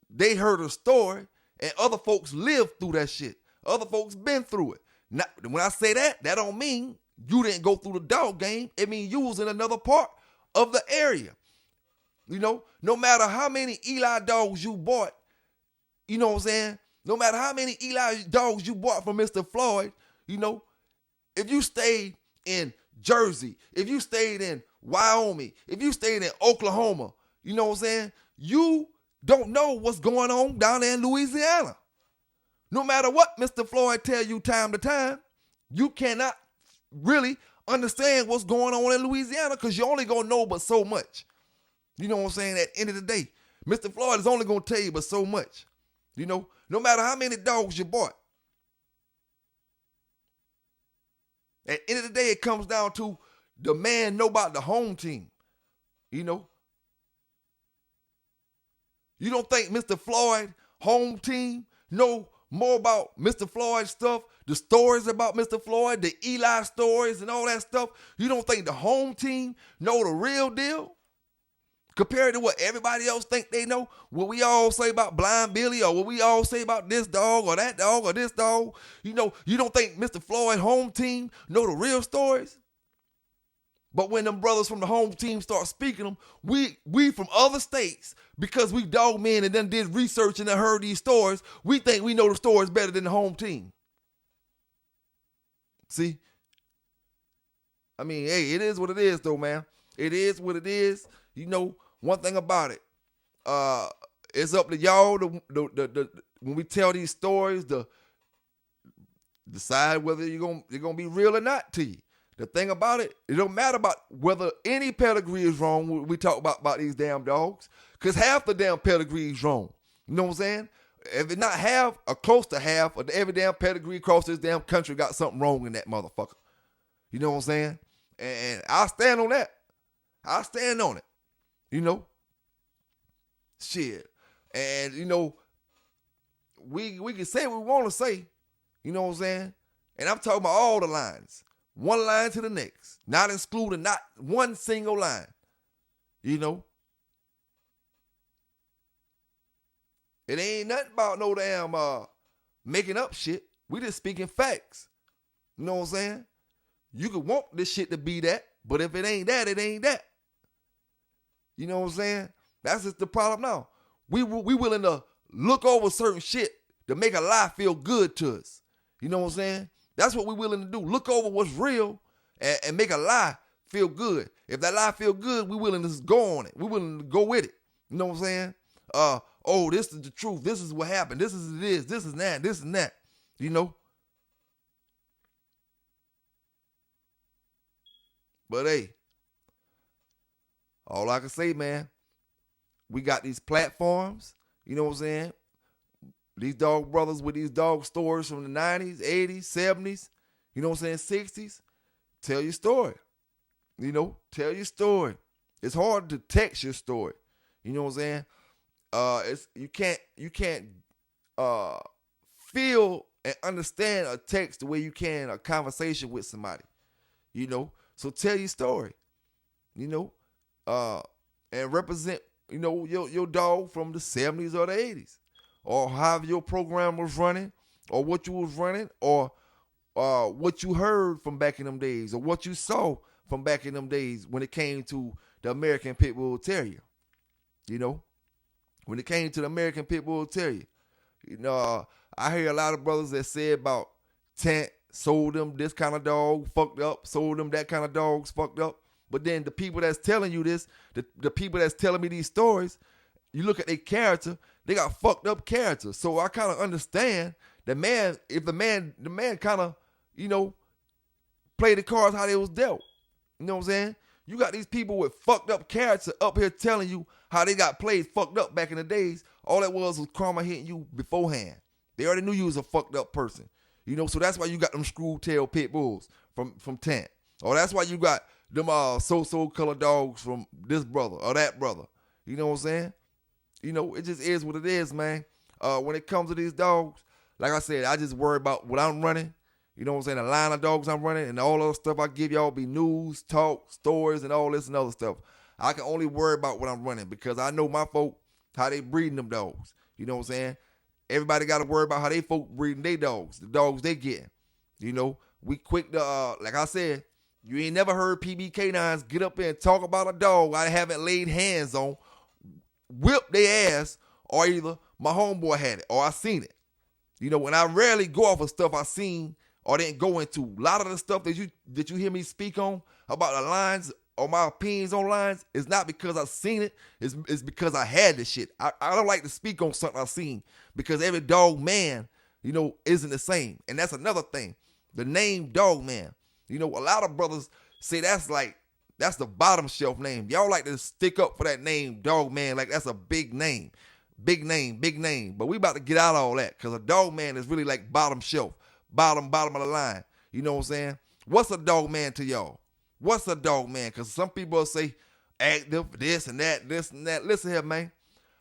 they heard a story and other folks lived through that shit. Other folks been through it. Now, when I say that don't mean you didn't go through the dog game. It means you was in another part of the area. No matter how many Eli dogs you bought, you know what I'm saying? No matter how many Eli dogs you bought from Mr. Floyd, if you stayed in Jersey, if you stayed in Wyoming, if you stayed in Oklahoma, you know what I'm saying? You don't know what's going on down there in Louisiana. No matter what Mr. Floyd tell you time to time, you cannot really understand what's going on in Louisiana because you only gonna know but so much. You know what I'm saying? At the end of the day, Mr. Floyd is only gonna tell you but so much. No matter how many dogs you bought. At the end of the day, it comes down to the man know about the home team. You don't think Mr. Floyd home team know more about Mr. Floyd stuff, the stories about Mr. Floyd, the Eli stories and all that stuff? You don't think the home team know the real deal? Compared to what everybody else think they know? What we all say about Blind Billy or what we all say about this dog or that dog or this dog? You don't think Mr. Floyd home team know the real stories? But when them brothers from the home team start speaking them, we from other states, because we dog men and then did research and then heard these stories, we think we know the stories better than the home team. See, I mean, hey, it is what it is, though, man. It is what it is. You know, one thing about it, it's up to y'all when we tell these stories to decide whether they're gonna be real or not to you. The thing about it, it don't matter about whether any pedigree is wrong when we talk about these damn dogs, because half the damn pedigree is wrong. You know what I'm saying? If it's not half or close to half of every damn pedigree across this damn country got something wrong in that motherfucker. You know what I'm saying? And I stand on that. I stand on it. You know? Shit. And, you know, we can say what we want to say. You know what I'm saying? And I'm talking about all the lines. One line to the next. Not excluding not one single line. You know? It ain't nothing about no damn making up shit. We just speaking facts. You know what I'm saying? You could want this shit to be that, but if it ain't that, it ain't that. You know what I'm saying? That's just the problem now. We willing to look over certain shit to make a lie feel good to us. You know what I'm saying? That's what we're willing to do. Look over what's real and make a lie feel good. If that lie feel good, we're willing to just go on it. We're willing to go with it. You know what I'm saying? Oh, this is the truth. This is what happened. This is this. This is that. This and that. You know? But hey, all I can say, man, we got these platforms, you know what I'm saying? These dog brothers with these dog stories from the 90s, 80s, 70s, you know what I'm saying, 60s. Tell your story. You know, tell your story. It's hard to text your story. You know what I'm saying? You can't feel and understand a text the way you can a conversation with somebody. You know? So tell your story. You know? And represent, you know, your dog from the 70s or the 80s. Or how your program was running, or what you was running, or what you heard from back in them days, or what you saw from back in them days when it came to the American Pit Bull Terrier. You know? When it came to the American Pit Bull Terrier. You know, I hear a lot of brothers that say about Tant sold them this kind of dog, fucked up, sold them that kind of dogs, fucked up. But then the people that's telling you this, the people that's telling me these stories, you look at their character, they got fucked up character. So I kind of understand the man, if the man kind of, you know, played the cards how they was dealt. You know what I'm saying? You got these people with fucked up character up here telling you how they got played fucked up back in the days. All that was karma hitting you beforehand. They already knew you was a fucked up person. You know, so that's why you got them screw-tail pit bulls from Tant. Or that's why you got them so-so color dogs from this brother or that brother. You know what I'm saying? You know, it just is what it is, man. When it comes to these dogs, like I said, I just worry about what I'm running. You know what I'm saying? The line of dogs I'm running and all other stuff I give y'all be news, talk, stories, and all this and other stuff. I can only worry about what I'm running because I know my folk, how they breeding them dogs. You know what I'm saying? Everybody got to worry about how they folk breeding their dogs, the dogs they getting. You know, we quick to, like I said, you ain't never heard PB canines get up there and talk about a dog I haven't laid hands on, whip their ass, or either my homeboy had it or I seen it. You know, when I rarely go off of stuff I seen or didn't go into, a lot of the stuff that you hear me speak on about the lines or my opinions on lines is not because I've seen it, it's because I had this shit. I don't like to speak on something I've seen because every dog man, you know, isn't the same. And that's another thing. The name dog man. You know, a lot of brothers say that's the bottom shelf name. Y'all like to stick up for that name, dog man, like that's a big name. Big name, big name. But we about to get out of all that because a dog man is really like bottom shelf, bottom of the line. You know what I'm saying? What's a dog man to y'all? What's a dog man? Because some people say active, this and that, this and that. Listen here, man.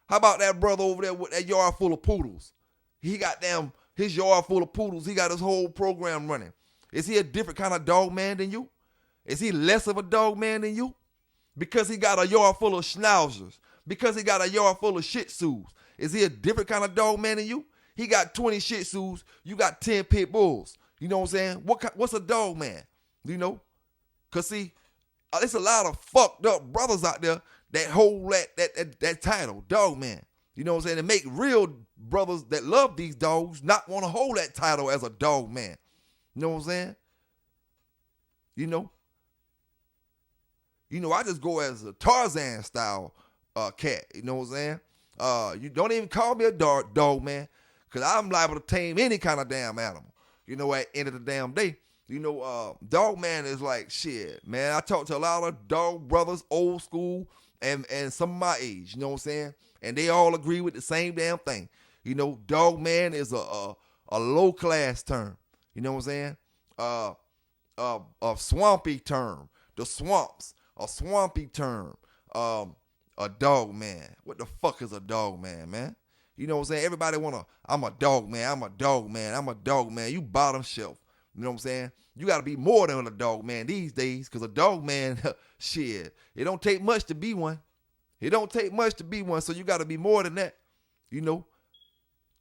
How about that brother over there with that yard full of poodles? He got his yard full of poodles. He got his whole program running. Is he a different kind of dog man than you? Is he less of a dog man than you? Because he got a yard full of schnauzers. Because he got a yard full of shih tzus. Is he a different kind of dog man than you? He got 20 shih tzus. You got 10 pit bulls. You know what I'm saying? What's a dog man? You know? Because see, there's a lot of fucked up brothers out there that hold that title, dog man. You know what I'm saying? To make real brothers that love these dogs not want to hold that title as a dog man. You know what I'm saying? You know? You know, I just go as a Tarzan style cat. You know what I'm saying? You don't even call me a dog man, because I'm liable to tame any kind of damn animal. You know, at the end of the damn day. You know, dog man is like, shit, man. I talk to a lot of dog brothers, old school, and some of my age. You know what I'm saying? And they all agree with the same damn thing. You know, dog man is a low class term. You know what I'm saying? A swampy term. The swamps. A swampy term. A dog man. What the fuck is a dog man, man? You know what I'm saying? Everybody I'm a dog man. I'm a dog man. I'm a dog man. You bottom shelf. You know what I'm saying? You got to be more than a dog man these days, because a dog man, shit, it don't take much to be one. It don't take much to be one, so you got to be more than that. You know?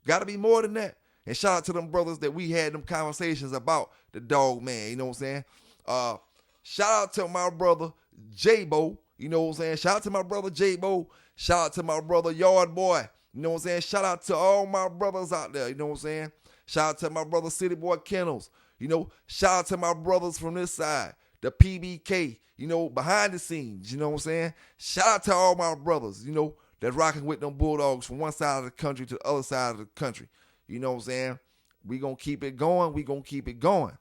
Got to be more than that. And shout out to them brothers that we had them conversations about the dog man. You know what I'm saying? Shout out to my brother J-Bo. You know what I'm saying? Shout out to my brother J-Bo. Shout out to my brother Yard Boy. You know what I'm saying? Shout out to all my brothers out there. You know what I'm saying? Shout out to my brother City Boy Kennels. You know, shout out to my brothers from this side, the PBK, you know, behind the scenes, you know what I'm saying? Shout out to all my brothers, you know, that's rocking with them Bulldogs from one side of the country to the other side of the country. You know what I'm saying? We gonna keep it going. We gonna keep it going.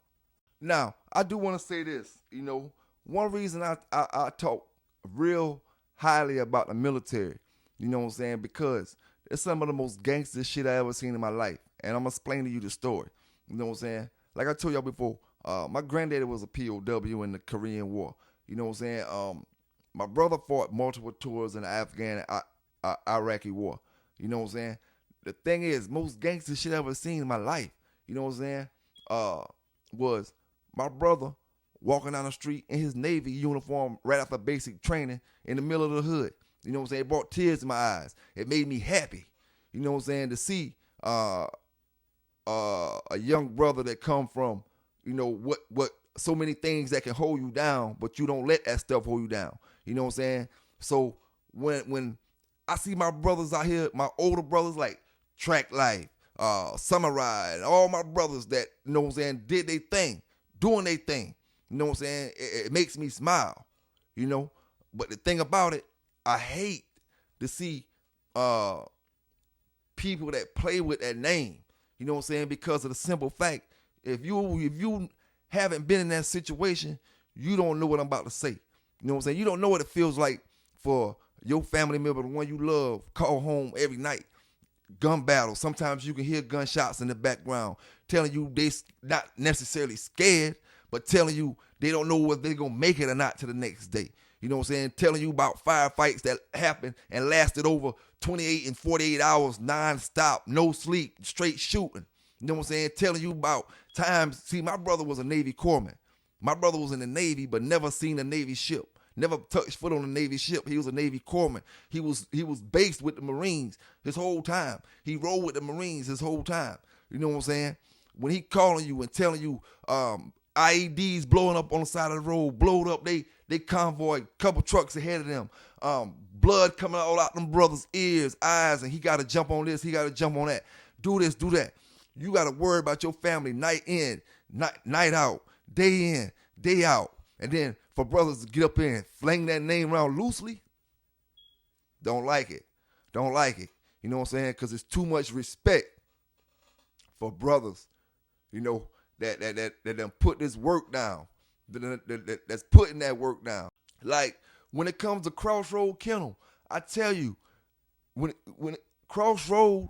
Now, I do want to say this, you know, one reason I talk real highly about the military, you know what I'm saying? Because it's some of the most gangster shit I ever seen in my life. And I'm gonna explain to you the story. You know what I'm saying? Like I told y'all before, my granddaddy was a POW in the Korean War. You know what I'm saying? My brother fought multiple tours in the Afghan Iraqi War. You know what I'm saying? The thing is, most gangster shit I ever seen in my life, you know what I'm saying, was my brother walking down the street in his Navy uniform right after basic training in the middle of the hood. You know what I'm saying? It brought tears to my eyes. It made me happy, you know what I'm saying, to see a young brother that come from, you know, what so many things that can hold you down, but you don't let that stuff hold you down. You know what I'm saying? So when I see my brothers out here, my older brothers like Track Life, Summer Ride, all my brothers that, you know what I'm saying, did their thing, doing their thing. You know what I'm saying? It makes me smile, you know? But the thing about it, I hate to see people that play with that name. You know what I'm saying? Because of the simple fact, if you haven't been in that situation, you don't know what I'm about to say. You know what I'm saying? You don't know what it feels like for your family member, the one you love, call home every night. Gun battle. Sometimes you can hear gunshots in the background telling you they not necessarily scared, but telling you they don't know whether they're going to make it or not to the next day. You know what I'm saying? Telling you about firefights that happened and lasted over 28 and 48 hours non-stop, no sleep, straight shooting. You know what I'm saying? Telling you about times. See, my brother was a Navy corpsman. My brother was in the Navy, but never seen a Navy ship. Never touched foot on a Navy ship. He was a Navy corpsman. He was based with the Marines his whole time. He rode with the Marines his whole time. You know what I'm saying? When he calling you and telling you IEDs blowing up on the side of the road, blowed up they convoy, couple trucks ahead of them, blood coming all out them brothers' ears, eyes, and he got to jump on this, he got to jump on that. Do this, do that. You got to worry about your family night in, night out, day in, day out. And then for brothers to get up in and fling that name around loosely, don't like it. Don't like it. You know what I'm saying? Because it's too much respect for brothers, you know, that done put this work down, that's putting that work down. Like, when it comes to Crossroad Kennel, I tell you, when Crossroad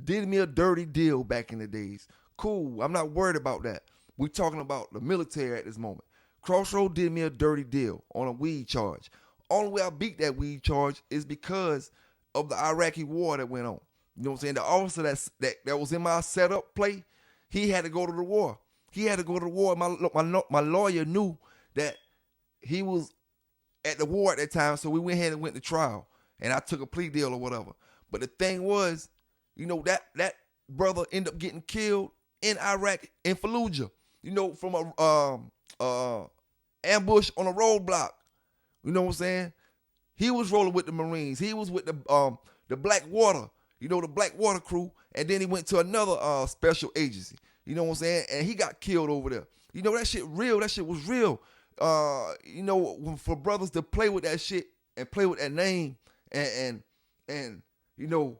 did me a dirty deal back in the days, cool, I'm not worried about that. We're talking about the military at this moment. Crossroad did me a dirty deal on a weed charge. Only way I beat that weed charge is because of the Iraqi war that went on. You know what I'm saying? The officer that was in my setup play, he had to go to the war. He had to go to the war. My lawyer knew that he was at the war at that time, so we went ahead and went to trial. And I took a plea deal or whatever. But the thing was, you know, that brother ended up getting killed in Iraq, in Fallujah, you know, from a ambush on a roadblock. You know what I'm saying? He was rolling with the Marines. He was with the Black Water, you know, the Black Water crew. And then he went to another special agency. You know what I'm saying? And he got killed over there. You know, that shit real. That shit was real. you know, for brothers to play with that shit and play with that name and you know,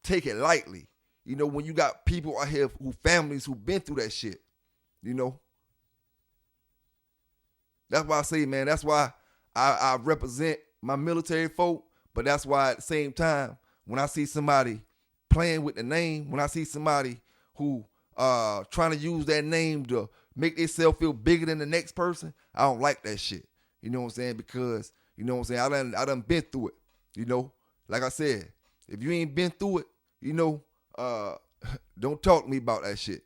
take it lightly. You know, when you got people out here who families who've been through that shit, you know. That's why I say, man, that's why I represent my military folk, but that's why at the same time, when I see somebody playing with the name, when I see somebody who trying to use that name to make themselves feel bigger than the next person, I don't like that shit. You know what I'm saying? Because, you know what I'm saying, I done been through it. You know, like I said, if you ain't been through it, you know, don't talk to me about that shit.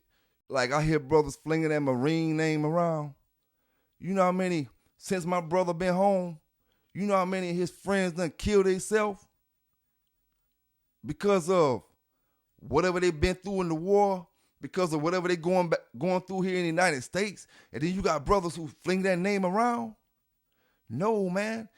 Like I hear brothers flinging that Marine name around. You know how many, since my brother been home, you know how many of his friends done killed themselves because of whatever they been through in the war, because of whatever they going through here in the United States, and then you got brothers who fling that name around? No, man.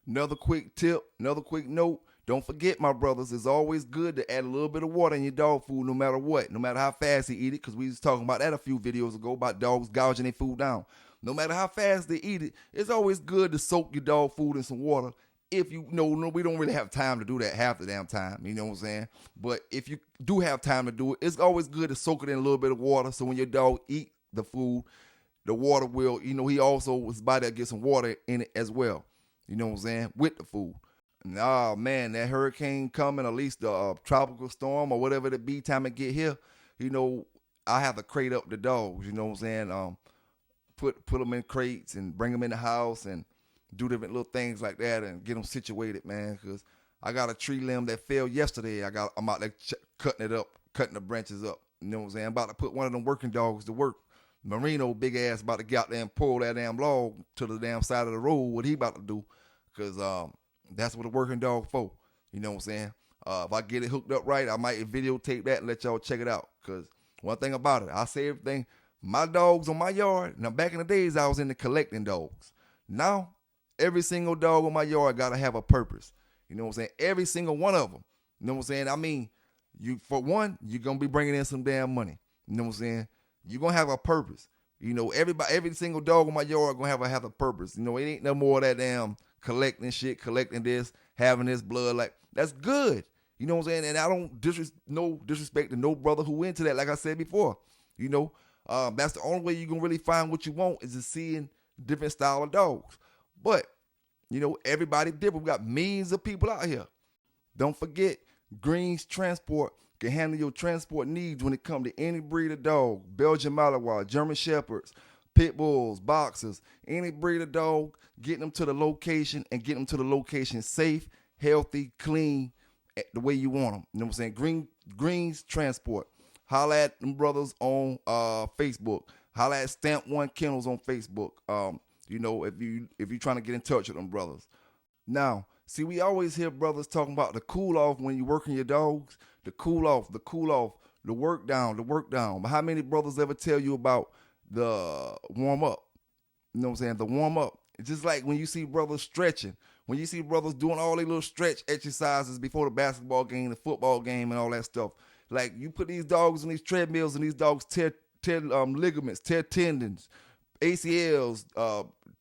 Another quick tip, another quick note. Don't forget, my brothers, it's always good to add a little bit of water in your dog food no matter what, no matter how fast they eat it, because we was talking about that a few videos ago about dogs gouging their food down. No matter how fast they eat it, it's always good to soak your dog food in some water. If you know, we don't really have time to do that half the damn time, you know what I'm saying? But if you do have time to do it, it's always good to soak it in a little bit of water so when your dog eat the food, the water will, you know, he also, his body will get some water in it as well, you know what I'm saying, with the food. Nah, man, that hurricane coming, at least the tropical storm or whatever it be, time it get here, you know, I have to crate up the dogs, you know what I'm saying? Put them in crates and bring them in the house and do different little things like that and get them situated, man, because I got a tree limb that fell yesterday. I'm out there cutting it up, cutting the branches up, you know what I'm saying? I'm about to put one of them working dogs to work. Marino, big ass, about to get out there and pull that damn log to the damn side of the road, what he about to do, because that's what a working dog for, you know what I'm saying? If I get it hooked up right, I might videotape that and let y'all check it out, because one thing about it, I say everything, my dogs on my yard, now back in the days, I was into collecting dogs. Now, every single dog on my yard got to have a purpose, you know what I'm saying? Every single one of them, you know what I'm saying? I mean, for one, you're going to be bringing in some damn money, you know what I'm saying? You're going to have a purpose. You know, every single dog on my yard going to have a purpose. You know, it ain't no more of that damn collecting shit, collecting this, having this blood. Like, that's good. You know what I'm saying? And I don't disrespect to no brother who into that, like I said before. You know, that's the only way you're going to really find what you want is to seeing different style of dogs. But, you know, everybody different. We got millions of people out here. Don't forget, Greens Transport can handle your transport needs when it comes to any breed of dog, Belgian Malinois, German Shepherds, Pit Bulls, Boxers, any breed of dog, getting them to the location and getting them to the location safe, healthy, clean, the way you want them. You know what I'm saying? Greens Transport. Holla at them brothers on Facebook. Holla at Stamp One Kennels on Facebook. You know, if you're trying to get in touch with them brothers. Now, see, we always hear brothers talking about the cool off when you're working your dogs. The cool off, the work down. But how many brothers ever tell you about the warm up? You know what I'm saying? The warm up. It's just like when you see brothers stretching, when you see brothers doing all their little stretch exercises before the basketball game, the football game, and all that stuff. Like you put these dogs on these treadmills and these dogs tear ligaments, tear tendons, ACLs,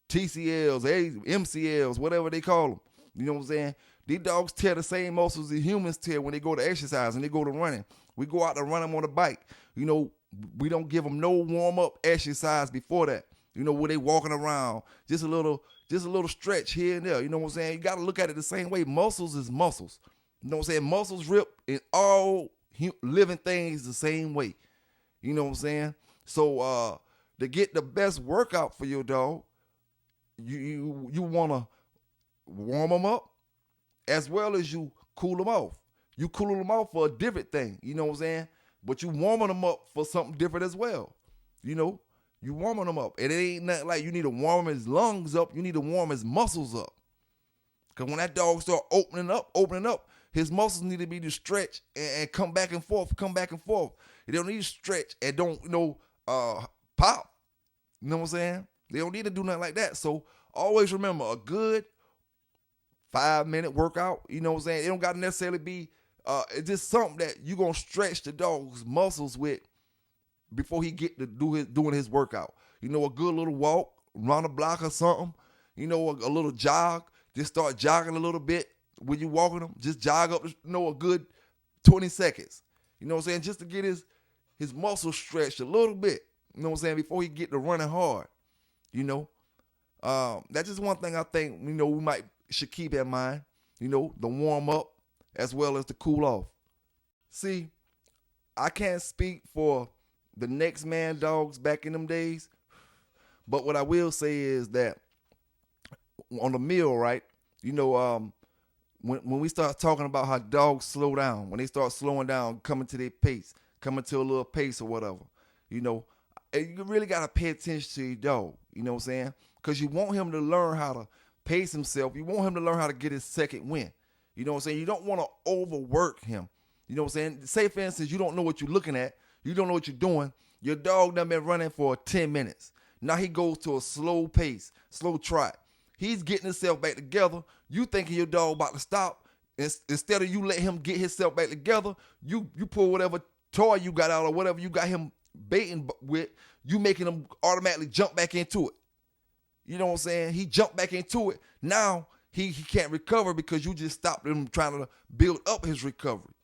TCLs, MCLs, whatever they call them. You know what I'm saying? These dogs tear the same muscles that humans tear when they go to exercise and they go to running. We go out to run them on the bike. You know, we don't give them no warm-up exercise before that. You know, where they walking around, just a little stretch here and there. You know what I'm saying? You got to look at it the same way. Muscles is muscles. You know what I'm saying? Muscles rip in all living things the same way. You know what I'm saying? So to get the best workout for your dog, you want to warm them up as well as you cool them off. You cooling them off for a different thing, you know what I'm saying? But you warming them up for something different as well. You know, you warming them up. And it ain't nothing like you need to warm his lungs up. You need to warm his muscles up. Because when that dog start opening up, his muscles need to be to stretch and come back and forth. They don't need to stretch and don't, pop. You know what I'm saying? They don't need to do nothing like that. So always remember a good 5-minute workout, you know what I'm saying? It don't got to necessarily be, it's just something that you're going to stretch the dog's muscles with before he get to doing his workout. You know, a good little walk, run a block or something, you know, a little jog. Just start jogging a little bit when you walking them. Just jog up, you know, a good 20 seconds. You know what I'm saying? Just to get his muscles stretched a little bit. You know what I'm saying? Before he get to running hard. You know? That's just one thing I think, you know, we should keep in mind. You know, the warm up as well as the cool off. See, I can't speak for the next man dogs back in them days, but what I will say is that on the meal, right, you know, when we start talking about how dogs slow down, when they start slowing down, coming to their pace, coming to a little pace or whatever, you know, you really got to pay attention to your dog, you know what I'm saying? Because you want him to learn how to pace himself. You want him to learn how to get his second win. You know what I'm saying? You don't want to overwork him. You know what I'm saying? Say, for instance, you don't know what you're looking at. You don't know what you're doing. Your dog done been running for 10 minutes. Now he goes to a slow pace, slow trot. He's getting himself back together. You thinking your dog about to stop. Instead of you let him get himself back together, you pull whatever toy you got out or whatever you got him baiting with, you making him automatically jump back into it. You know what I'm saying? He jumped back into it. Now he can't recover because you just stopped him trying to build up his recovery.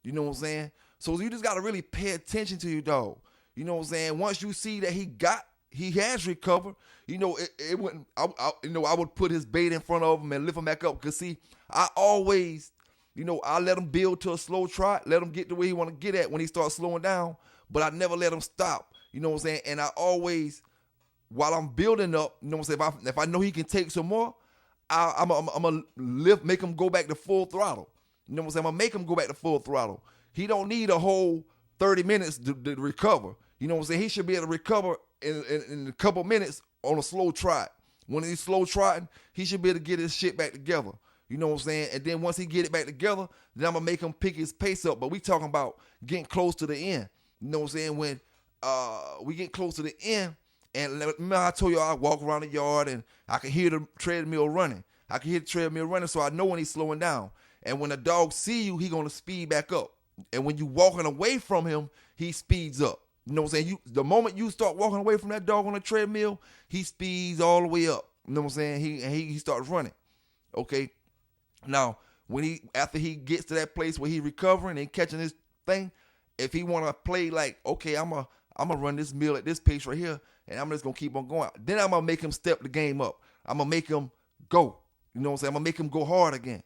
You know what I'm saying? So you just got to really pay attention to your dog. You know what I'm saying? Once you see that he has recovered, you know, it wouldn't, I would put his bait in front of him and lift him back up. Because see, I always, you know, I let him build to a slow trot, let him get to where he want to get at when he starts slowing down, but I never let him stop. You know what I'm saying? And I always, while I'm building up, you know what I'm saying, if I know he can take some more, I'm going to make him go back to full throttle. You know what I'm saying? I'm going to make him go back to full throttle. He don't need a whole 30 minutes to recover. You know what I'm saying? He should be able to recover in a couple minutes on a slow trot. When he's slow trotting, he should be able to get his shit back together. You know what I'm saying? And then once he get it back together, then I'm going to make him pick his pace up. But we talking about getting close to the end. You know what I'm saying? When we get close to the end, and remember I told you I walk around the yard and I can hear the treadmill running. So I know when he's slowing down. And when a dog see you, he going to speed back up. And when you walking away from him, he speeds up. You know what I'm saying? The moment you start walking away from that dog on the treadmill, he speeds all the way up. You know what I'm saying? He starts running. Okay. Now, after he gets to that place where he recovering and catching his thing, if he want to play like, okay, I'm gonna run this meal at this pace right here, and I'm just gonna keep on going. Then I'm gonna make him step the game up. I'm gonna make him go. You know what I'm saying? I'm gonna make him go hard again.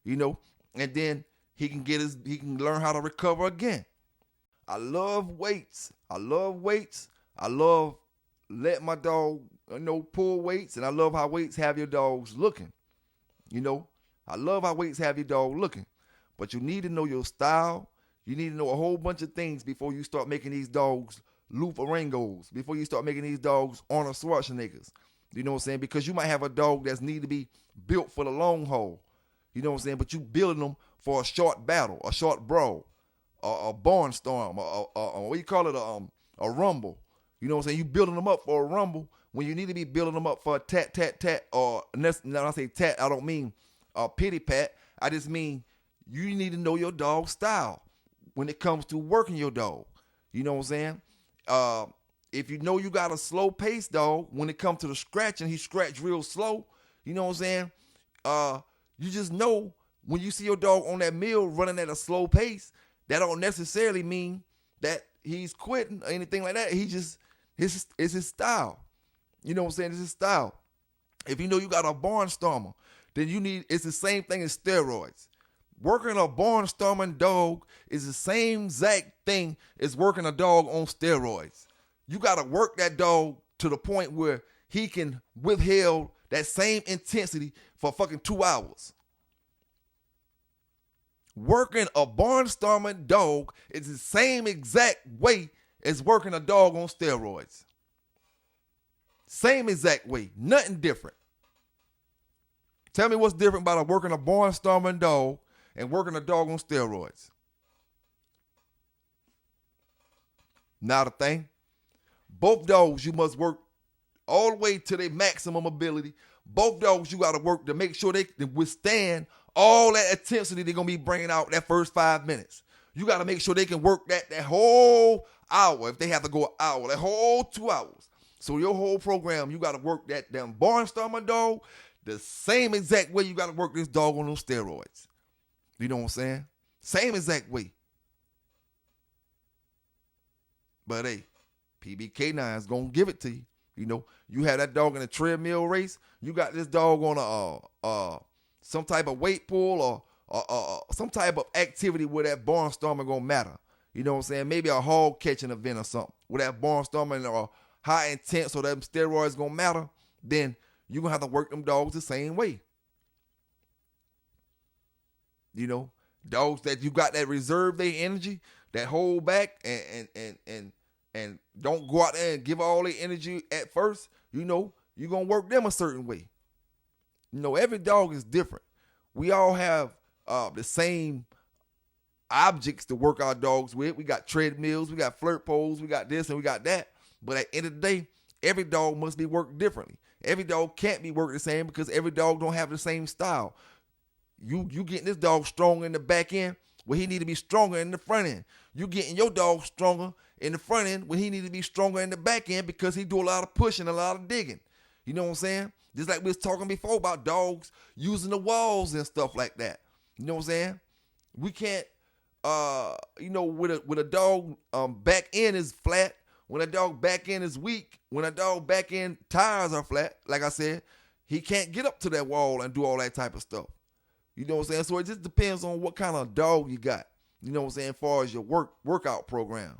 You know, and then he can learn how to recover again. I love weights. I love letting my dog, you know, pull weights, and I love how weights have your dogs looking. You know, I love how weights have your dog looking. But you need to know your style. You need to know a whole bunch of things before you start making these dogs Lufarangos, before you start making these dogs Arnold Schwarzeneggers. You know what I'm saying? Because you might have a dog that's need to be built for the long haul. You know what I'm saying? But you building them for a short battle, a short brawl, a barnstorm, what you call it, a rumble. You know what I'm saying? You building them up for a rumble when you need to be building them up for a tat, tat, tat, or when I say tat, I don't mean a pity pat. I just mean you need to know your dog's style when it comes to working your dog. You know what I'm saying? If you know you got a slow pace dog, when it comes to the scratching, he scratch real slow. You know what I'm saying? You just know when you see your dog on that meal running at a slow pace, that don't necessarily mean that he's quitting or anything like that. It's his style. You know what I'm saying? It's his style. If you know you got a barnstormer, then it's the same thing as steroids. Working a barnstorming dog is the same exact thing as working a dog on steroids. You got to work that dog to the point where he can withhold that same intensity for fucking 2 hours. Working a barnstorming dog is the same exact way as working a dog on steroids. Same exact way. Nothing different. Tell me what's different about working a barnstorming dog and working a dog on steroids. Not a thing. Both dogs you must work all the way to their maximum ability. Both dogs you got to work to make sure they can withstand all that intensity they're going to be bringing out that first 5 minutes. You got to make sure they can work that whole hour. If they have to go an hour, that whole 2 hours. So your whole program, you got to work that damn barnstormer dog the same exact way you got to work this dog on those steroids. You know what I'm saying? Same exact way. But hey, PBK9 is going to give it to you. You know, you have that dog in a treadmill race. You got this dog on some type of weight pull or some type of activity where that barnstormer going to matter. You know what I'm saying? Maybe a hog catching event or something where that barnstormer or high intense or that steroids going to matter. Then you're going to have to work them dogs the same way. You know, dogs that you got that reserve their energy, that hold back and don't go out there and give all their energy at first, you know, you're going to work them a certain way. You know, every dog is different. We all have the same objects to work our dogs with. We got treadmills, we got flirt poles, we got this and we got that. But at the end of the day, every dog must be worked differently. Every dog can't be worked the same because every dog don't have the same style. You getting this dog stronger in the back end where he need to be stronger in the front end. You getting your dog stronger in the front end when he need to be stronger in the back end because he do a lot of pushing, a lot of digging. You know what I'm saying? Just like we was talking before about dogs using the walls and stuff like that. You know what I'm saying? We can't, you know, with a dog back end is flat, when a dog back end is weak, when a dog back end tires are flat, like I said, he can't get up to that wall and do all that type of stuff. You know what I'm saying? So it just depends on what kind of dog you got, you know what I'm saying, as far as your workout program.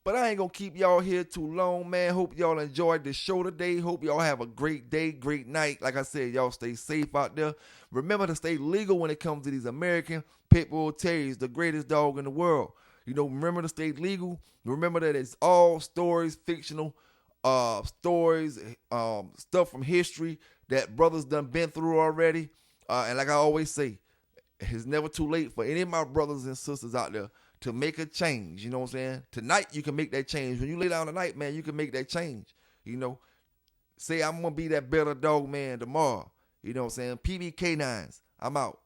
But I ain't going to keep y'all here too long, man. Hope y'all enjoyed the show today. Hope y'all have a great day, great night. Like I said, y'all stay safe out there. Remember to stay legal when it comes to these American Pit Bull Terriers, the greatest dog in the world. You know, remember to stay legal. Remember that it's all stories, fictional stories, stuff from history that brothers done been through already. And like I always say, it's never too late for any of my brothers and sisters out there to make a change. You know what I'm saying? Tonight, you can make that change. When you lay down tonight, man, you can make that change. You know, say I'm going to be that better dog man tomorrow. You know what I'm saying? PBK9s. I'm out.